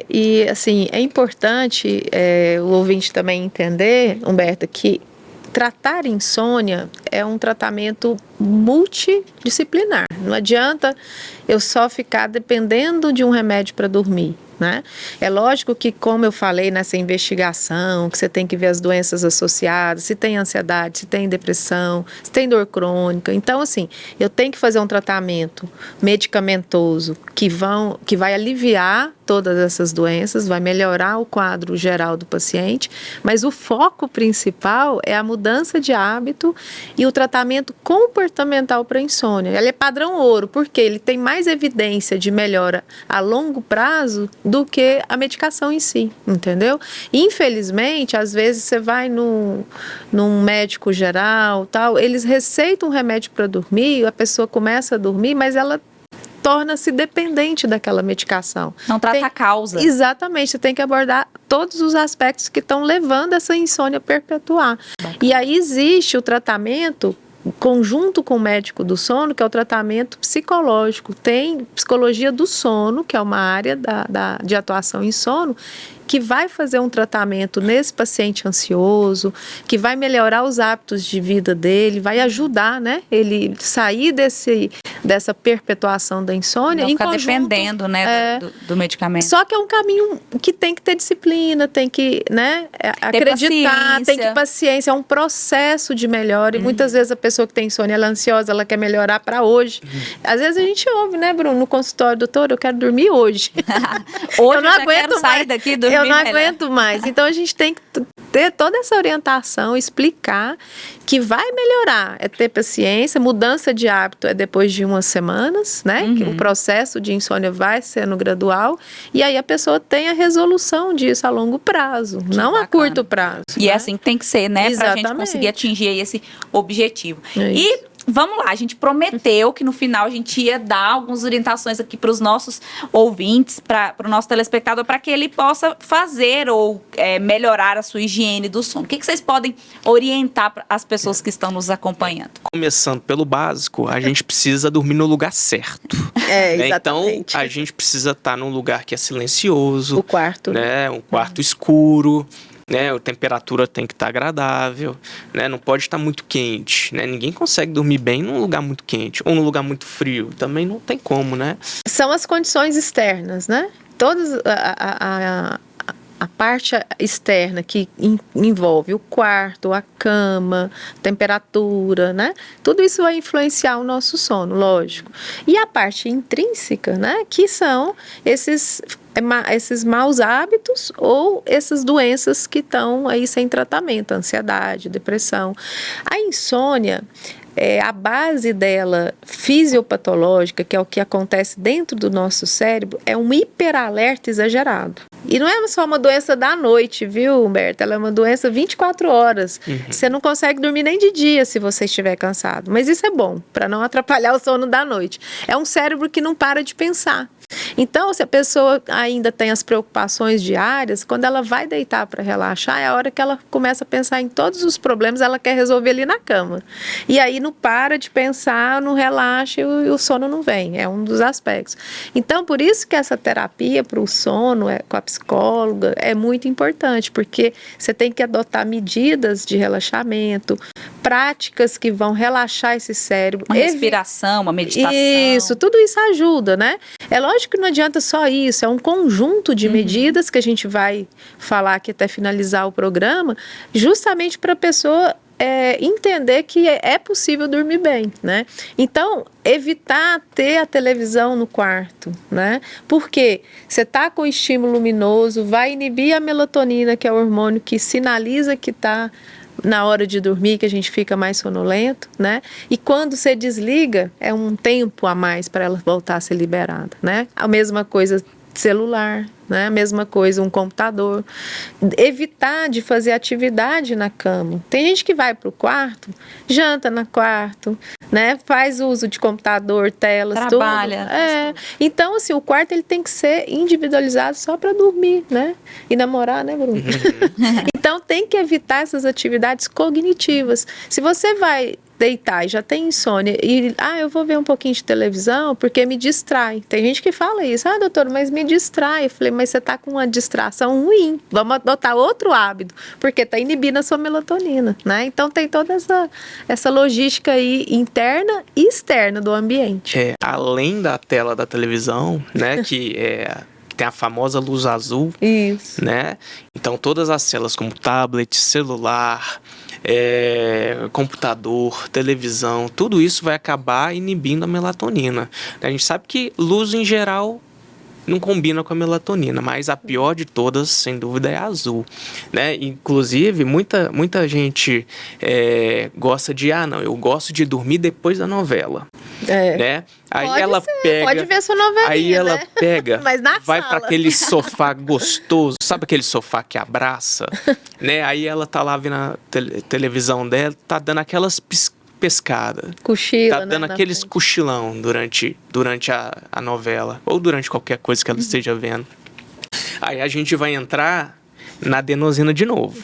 Speaker 4: E assim, é importante o ouvinte também entender, Humberto, que tratar insônia é um tratamento multidisciplinar. Não adianta eu só ficar dependendo de um remédio para dormir, né? É lógico que, como eu falei nessa investigação, que você tem que ver as doenças associadas, se tem ansiedade, se tem depressão, se tem dor crônica. Então, assim, eu tenho que fazer um tratamento medicamentoso que vai aliviar todas essas doenças, vai melhorar o quadro geral do paciente, mas o foco principal é a mudança de hábito e o tratamento comportamental para insônia. Ele é padrão ouro, porque ele tem mais evidência de melhora a longo prazo do que a medicação em si, entendeu? Infelizmente, às vezes você vai num médico geral, tal, eles receitam um remédio para dormir, a pessoa começa a dormir, mas ela torna-se dependente daquela medicação.
Speaker 2: Não trata a causa.
Speaker 4: Exatamente, você tem que abordar todos os aspectos que estão levando essa insônia a perpetuar. Bacana. E aí existe o tratamento conjunto com o médico do sono, que é o tratamento psicológico. Tem psicologia do sono, que é uma área de atuação em sono, que vai fazer um tratamento nesse paciente ansioso, que vai melhorar os hábitos de vida dele, vai ajudar, né, ele sair dessa perpetuação da insônia.
Speaker 2: Não ficar dependendo, né, do medicamento.
Speaker 4: Só que é um caminho que tem que ter disciplina, tem que, né, acreditar,
Speaker 2: paciência.
Speaker 4: Tem que paciência, é um processo de melhora. E muitas vezes a pessoa que tem insônia, ela é ansiosa, ela quer melhorar para hoje. Às vezes a gente ouve, né, Bruno, no consultório, doutor, eu quero dormir hoje.
Speaker 2: Hoje eu não aguento sair daqui e dormir.
Speaker 4: Eu não aguento mais. Então a gente tem que ter toda essa orientação, explicar que vai melhorar. É ter paciência, mudança de hábito é depois de umas semanas, né? Que o processo de insônia vai sendo gradual. E aí a pessoa tem a resolução disso a longo prazo, não a curto prazo.
Speaker 2: E é assim que tem que ser, né? Pra gente conseguir atingir esse objetivo. E vamos lá, a gente prometeu que no final a gente ia dar algumas orientações aqui para os nossos ouvintes, para o nosso telespectador, para que ele possa fazer ou melhorar a sua higiene do sono. O que vocês podem orientar as pessoas que estão nos acompanhando?
Speaker 3: Começando pelo básico, a gente precisa dormir no lugar certo.
Speaker 4: Exatamente.
Speaker 3: Então, a gente precisa estar num lugar que é silencioso.
Speaker 4: O quarto.
Speaker 3: Né? Um quarto escuro. Né, a temperatura tem que estar agradável, né, não pode estar muito quente, né, ninguém consegue dormir bem num lugar muito quente ou num lugar muito frio, também não tem como, né?
Speaker 4: São as condições externas, né? Todas a parte externa que envolve o quarto, a cama, temperatura, né? Tudo isso vai influenciar o nosso sono, lógico. E a parte intrínseca, né? Que são esses maus hábitos ou essas doenças que estão aí sem tratamento, ansiedade, depressão. A insônia, a base dela fisiopatológica, que é o que acontece dentro do nosso cérebro, é um hiperalerta exagerado. E não é só uma doença da noite, viu, Humberto? Ela é uma doença 24 horas. Você não consegue dormir nem de dia se você estiver cansado. Mas isso é bom, para não atrapalhar o sono da noite. É um cérebro que não para de pensar. Então, se a pessoa ainda tem as preocupações diárias, quando ela vai deitar para relaxar, é a hora que ela começa a pensar em todos os problemas, ela quer resolver ali na cama. E aí não para de pensar, não relaxa e o sono não vem. É um dos aspectos. Então, por isso que essa terapia para o sono, com a psicóloga, é muito importante, porque você tem que adotar medidas de relaxamento, práticas que vão relaxar esse cérebro.
Speaker 2: Uma respiração, uma meditação.
Speaker 4: Isso, tudo isso ajuda, né? É lógico que não adianta só isso, é um conjunto de medidas que a gente vai falar aqui até finalizar o programa, justamente para a pessoa entender que é possível dormir bem, né? Então, evitar ter a televisão no quarto, né? Porque você tá com estímulo luminoso, vai inibir a melatonina, que é o hormônio que sinaliza que tá na hora de dormir, que a gente fica mais sonolento, né? E quando você desliga, é um tempo a mais para ela voltar a ser liberada, né? A mesma coisa celular, né? A mesma coisa um computador. Evitar de fazer atividade na cama. Tem gente que vai para o quarto, janta no quarto, né? Faz uso de computador, telas,
Speaker 2: trabalha,
Speaker 4: tudo. Então, assim, o quarto ele tem que ser individualizado só para dormir, né? E namorar, né, Bruno? Então, tem que evitar essas atividades cognitivas. Se você vai deitar e já tem insônia e eu vou ver um pouquinho de televisão porque me distrai. Tem gente que fala isso, doutor, mas me distrai. Eu falei, mas você tá com uma distração ruim, vamos adotar outro hábito, porque tá inibindo a sua melatonina, né? Então tem toda essa logística aí interna e externa do ambiente.
Speaker 3: Além da tela da televisão, né, que tem a famosa luz azul,
Speaker 4: isso,
Speaker 3: né? Então todas as telas como tablet, celular, computador, televisão, tudo isso vai acabar inibindo a melatonina. A gente sabe que luz em geral não combina com a melatonina, mas a pior de todas, sem dúvida, é a azul, né? Inclusive, muita gente gosta de, eu gosto de dormir depois da novela, né? Aí
Speaker 4: pode ver sua novelinha,
Speaker 3: aí ela
Speaker 4: né?
Speaker 3: pega,
Speaker 4: Mas na
Speaker 3: vai
Speaker 4: sala.
Speaker 3: para aquele sofá gostoso, sabe aquele sofá que abraça, né? Aí ela tá lá vendo a televisão dela, tá dando aquelas pescada.
Speaker 4: Cochila,
Speaker 3: tá dando aqueles cochilão durante a novela, ou durante qualquer coisa que ela esteja vendo. Aí a gente vai entrar na adenosina de novo.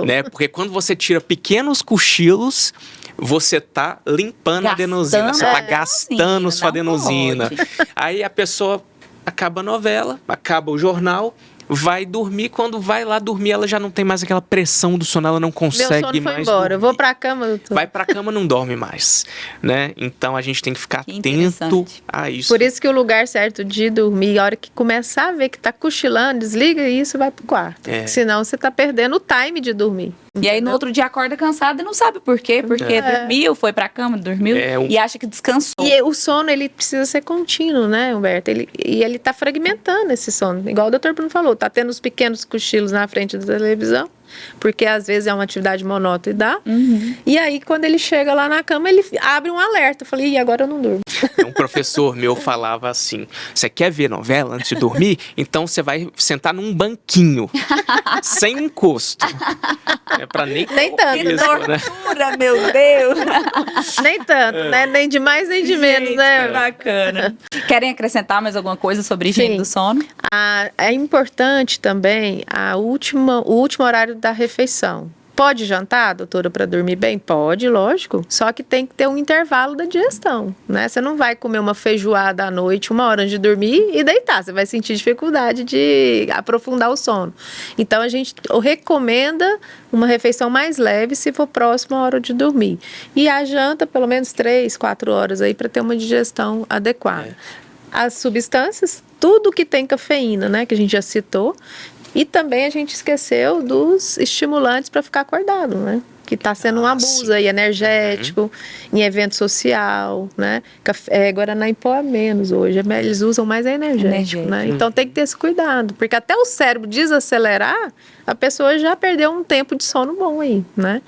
Speaker 3: Né? Porque quando você tira pequenos cochilos, você tá limpando a adenosina. Você tá gastando sua adenosina. Aí a pessoa acaba a novela, acaba o jornal, vai dormir, quando vai lá dormir, ela já não tem mais aquela pressão do sono, ela não consegue mais.
Speaker 4: Meu sono foi embora, dormir. Eu vou pra cama, doutor.
Speaker 3: Vai pra cama, não dorme mais, né? Então a gente tem que ficar atento a isso.
Speaker 4: Por isso que o lugar certo de dormir, a hora que começar a ver que tá cochilando, desliga isso e vai pro quarto. Senão você tá perdendo o time de dormir.
Speaker 2: E aí no outro dia acorda cansado e não sabe por quê, porque dormiu, foi pra cama, dormiu e acha que descansou.
Speaker 4: E o sono, ele precisa ser contínuo, né, Humberto? E ele tá fragmentando esse sono, igual o doutor Bruno falou, tá tendo os pequenos cochilos na frente da televisão, Porque às vezes é uma atividade monótona e dá. E aí, quando ele chega lá na cama, ele abre um alerta. Eu falei, e agora eu não durmo.
Speaker 3: Um professor meu falava assim: você quer ver novela antes de dormir? Então você vai sentar num banquinho, sem encosto. É pra nem
Speaker 4: tanto,
Speaker 2: Que
Speaker 3: isso, né?
Speaker 2: tortura, meu Deus!
Speaker 4: Nem tanto, né? Nem de mais, nem de menos,
Speaker 2: Gente,
Speaker 4: né?
Speaker 2: que bacana. Querem acrescentar mais alguma coisa sobre higiene
Speaker 4: Sim.
Speaker 2: do sono?
Speaker 4: É importante também o último horário da refeição. Pode jantar, doutora, para dormir bem? Pode, lógico. Só que tem que ter um intervalo da digestão, né? Você não vai comer uma feijoada à noite, 1 hora antes de dormir e deitar. Você vai sentir dificuldade de aprofundar o sono. Então, a gente recomenda uma refeição mais leve se for próximo à hora de dormir. E a janta, pelo menos 3, 4 horas aí, para ter uma digestão adequada. As substâncias, tudo que tem cafeína, né? Que a gente já citou. E também a gente esqueceu dos estimulantes para ficar acordado, né? Que está sendo um abuso aí, energético, em evento social, né? Guaraná em pó é menos hoje, eles usam mais energético, né? Então tem que ter esse cuidado, porque até o cérebro desacelerar, a pessoa já perdeu um tempo de sono bom aí, né?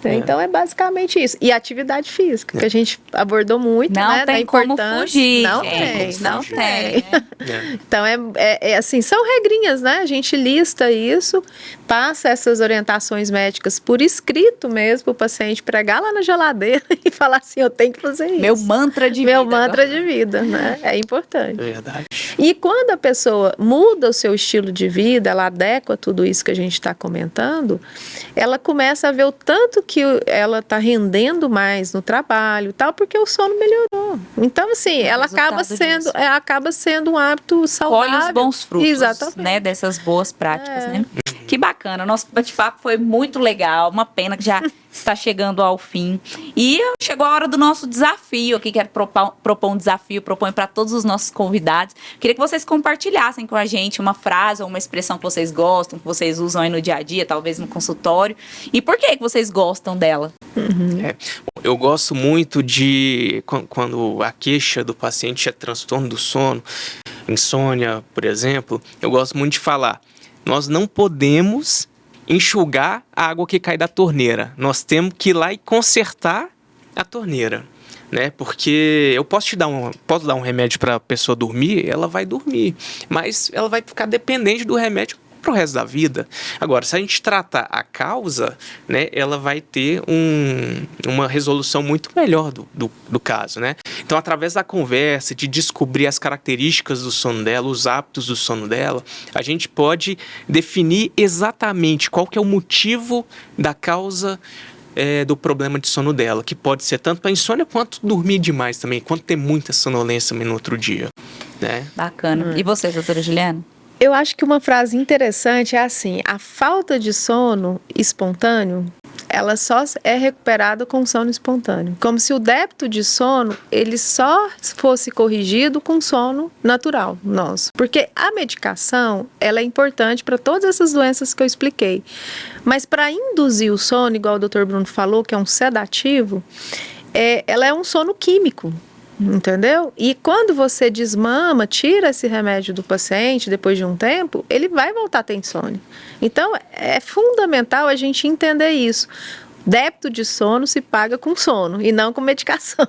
Speaker 4: Então é basicamente isso. E atividade física, que a gente abordou muito,
Speaker 2: não
Speaker 4: né?
Speaker 2: Tem como fugir,
Speaker 4: não
Speaker 2: gente,
Speaker 4: tem,
Speaker 2: não tem.
Speaker 4: Então assim, são regrinhas, né? A gente lista isso, passa essas orientações médicas por escrito mesmo, para o paciente pregar lá na geladeira e falar assim, eu tenho que fazer isso.
Speaker 2: Meu mantra de vida.
Speaker 4: Meu mantra de vida, né? É importante.
Speaker 3: Verdade.
Speaker 4: E quando a pessoa muda o seu estilo de vida, ela adequa tudo isso que a gente está comentando, ela começa a ver o tanto que ela está rendendo mais no trabalho e tal, porque o sono melhorou. Então, assim, ela acaba sendo um hábito saudável.
Speaker 2: Colhe os bons frutos,
Speaker 4: exatamente,
Speaker 2: né, dessas boas práticas, né? Que bacana, nosso bate-papo foi muito legal, uma pena que já está chegando ao fim. E chegou a hora do nosso desafio aqui, quero propor um desafio, proponho para todos os nossos convidados. Queria que vocês compartilhassem com a gente uma frase ou uma expressão que vocês gostam, que vocês usam aí no dia a dia, talvez no consultório. E por que vocês gostam dela?
Speaker 3: Eu gosto muito de quando a queixa do paciente é transtorno do sono, insônia, por exemplo, eu gosto muito de falar: nós não podemos enxugar a água que cai da torneira. Nós temos que ir lá e consertar a torneira, né? Porque eu posso dar um remédio para a pessoa dormir, ela vai dormir, mas ela vai ficar dependente do remédio para o resto da vida. Agora, se a gente tratar a causa, né, ela vai ter uma resolução muito melhor do caso, né? Então, através da conversa, de descobrir as características do sono dela, os hábitos do sono dela, a gente pode definir exatamente qual que é o motivo da causa do problema de sono dela, que pode ser tanto a insônia quanto dormir demais também, quanto ter muita sonolência no outro dia, né?
Speaker 2: Bacana. E você, doutora Juliana?
Speaker 4: Eu acho que uma frase interessante é assim: a falta de sono espontâneo, ela só é recuperada com sono espontâneo. Como se o débito de sono, ele só fosse corrigido com sono natural nosso. Porque a medicação, ela é importante para todas essas doenças que eu expliquei. Mas para induzir o sono, igual o Dr. Bruno falou, que é um sedativo, ela é um sono químico. Entendeu? E quando você desmama, tira esse remédio do paciente depois de um tempo, ele vai voltar a ter insônia. Então, é fundamental a gente entender isso. Débito de sono se paga com sono e não com medicação.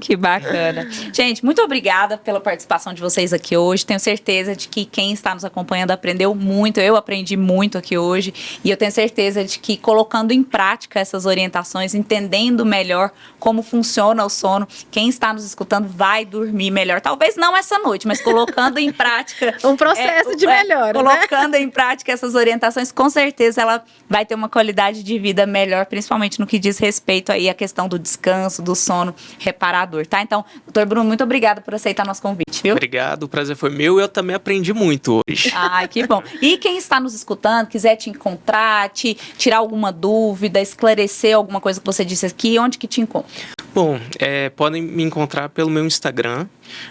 Speaker 2: Que bacana. Gente, muito obrigada pela participação de vocês aqui hoje. Tenho certeza de que quem está nos acompanhando aprendeu muito. Eu aprendi muito aqui hoje. E eu tenho certeza de que colocando em prática essas orientações, entendendo melhor como funciona o sono, quem está nos escutando vai dormir melhor. Talvez não essa noite, mas colocando em prática...
Speaker 4: um processo de melhora,
Speaker 2: colocando em prática essas orientações, com certeza ela vai ter uma qualidade de vida melhor, principalmente no que diz respeito aí à questão do descanso, do sono reparador, tá? Então, doutor Bruno, muito obrigada por aceitar nosso convite, viu?
Speaker 3: Obrigado, o prazer foi meu e eu também aprendi muito hoje.
Speaker 2: Ai, que bom. E quem está nos escutando, quiser te encontrar, tirar alguma dúvida, esclarecer alguma coisa que você disse aqui, onde que te encontra?
Speaker 3: Bom, podem me encontrar pelo meu Instagram,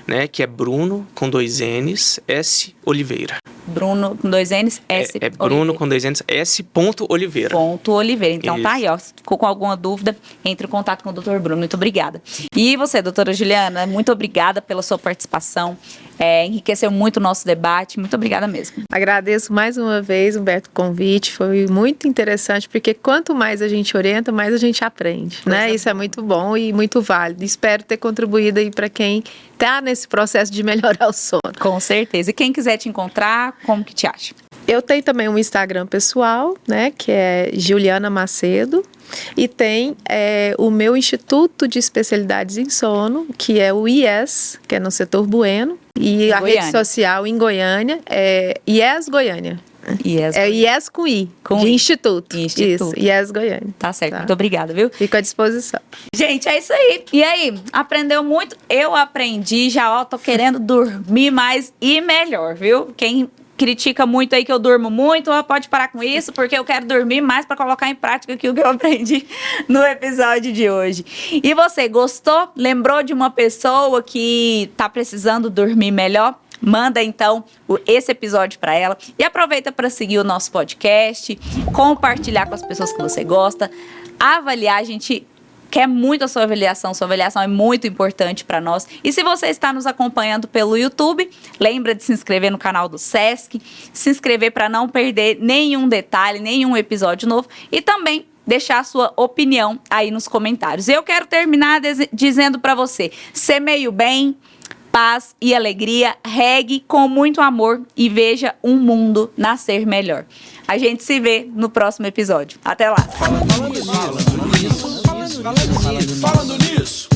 Speaker 3: né, que é Bruno, com 2 N's, S. Oliveira.
Speaker 2: Bruno, com 2 N's, S.
Speaker 3: Bruno,
Speaker 2: Oliveira.
Speaker 3: com 2 N's, S. Oliveira.
Speaker 2: Ponto Oliveira. Então,
Speaker 3: isso.
Speaker 2: tá aí, ó. Se ficou com alguma dúvida, entre em contato com o Dr. Bruno. Muito obrigada. E você, doutora Juliana, muito obrigada pela sua participação. enriqueceu muito o nosso debate. Muito obrigada mesmo.
Speaker 4: Agradeço mais uma vez, Humberto, o convite. Foi muito interessante, porque quanto mais a gente orienta, mais a gente aprende, né? Isso é muito bom e muito válido. Espero ter contribuído aí para quem está nesse processo de melhorar o sono.
Speaker 2: Com certeza. E quem quiser te encontrar, como que te acha?
Speaker 4: Eu tenho também um Instagram pessoal, né, que é Juliana Macedo, e tem o meu Instituto de Especialidades em Sono, que é o IES, que é no setor Bueno, e a rede social em Goiânia é IES Goiânia. É IES com I, de Instituto. Isso, IES Goiânia.
Speaker 2: Tá certo, muito obrigada, viu?
Speaker 4: Fico à disposição.
Speaker 2: Gente, é isso aí. E aí, aprendeu muito? Eu aprendi, já tô querendo dormir mais e melhor, viu? Quem critica muito aí que eu durmo muito, pode parar com isso, porque eu quero dormir mais para colocar em prática aquilo que eu aprendi no episódio de hoje. E você, gostou? Lembrou de uma pessoa que tá precisando dormir melhor? Manda então esse episódio para ela e aproveita para seguir o nosso podcast, compartilhar com as pessoas que você gosta, avaliar. A gente quer muito a sua avaliação é muito importante para nós. E se você está nos acompanhando pelo YouTube, lembra de se inscrever no canal do Sesc, se inscrever para não perder nenhum detalhe, nenhum episódio novo e também deixar a sua opinião aí nos comentários. Eu quero terminar dizendo para você, semeie o bem, paz e alegria, regue com muito amor e veja um mundo nascer melhor. A gente se vê no próximo episódio. Até lá!
Speaker 1: Falando nisso.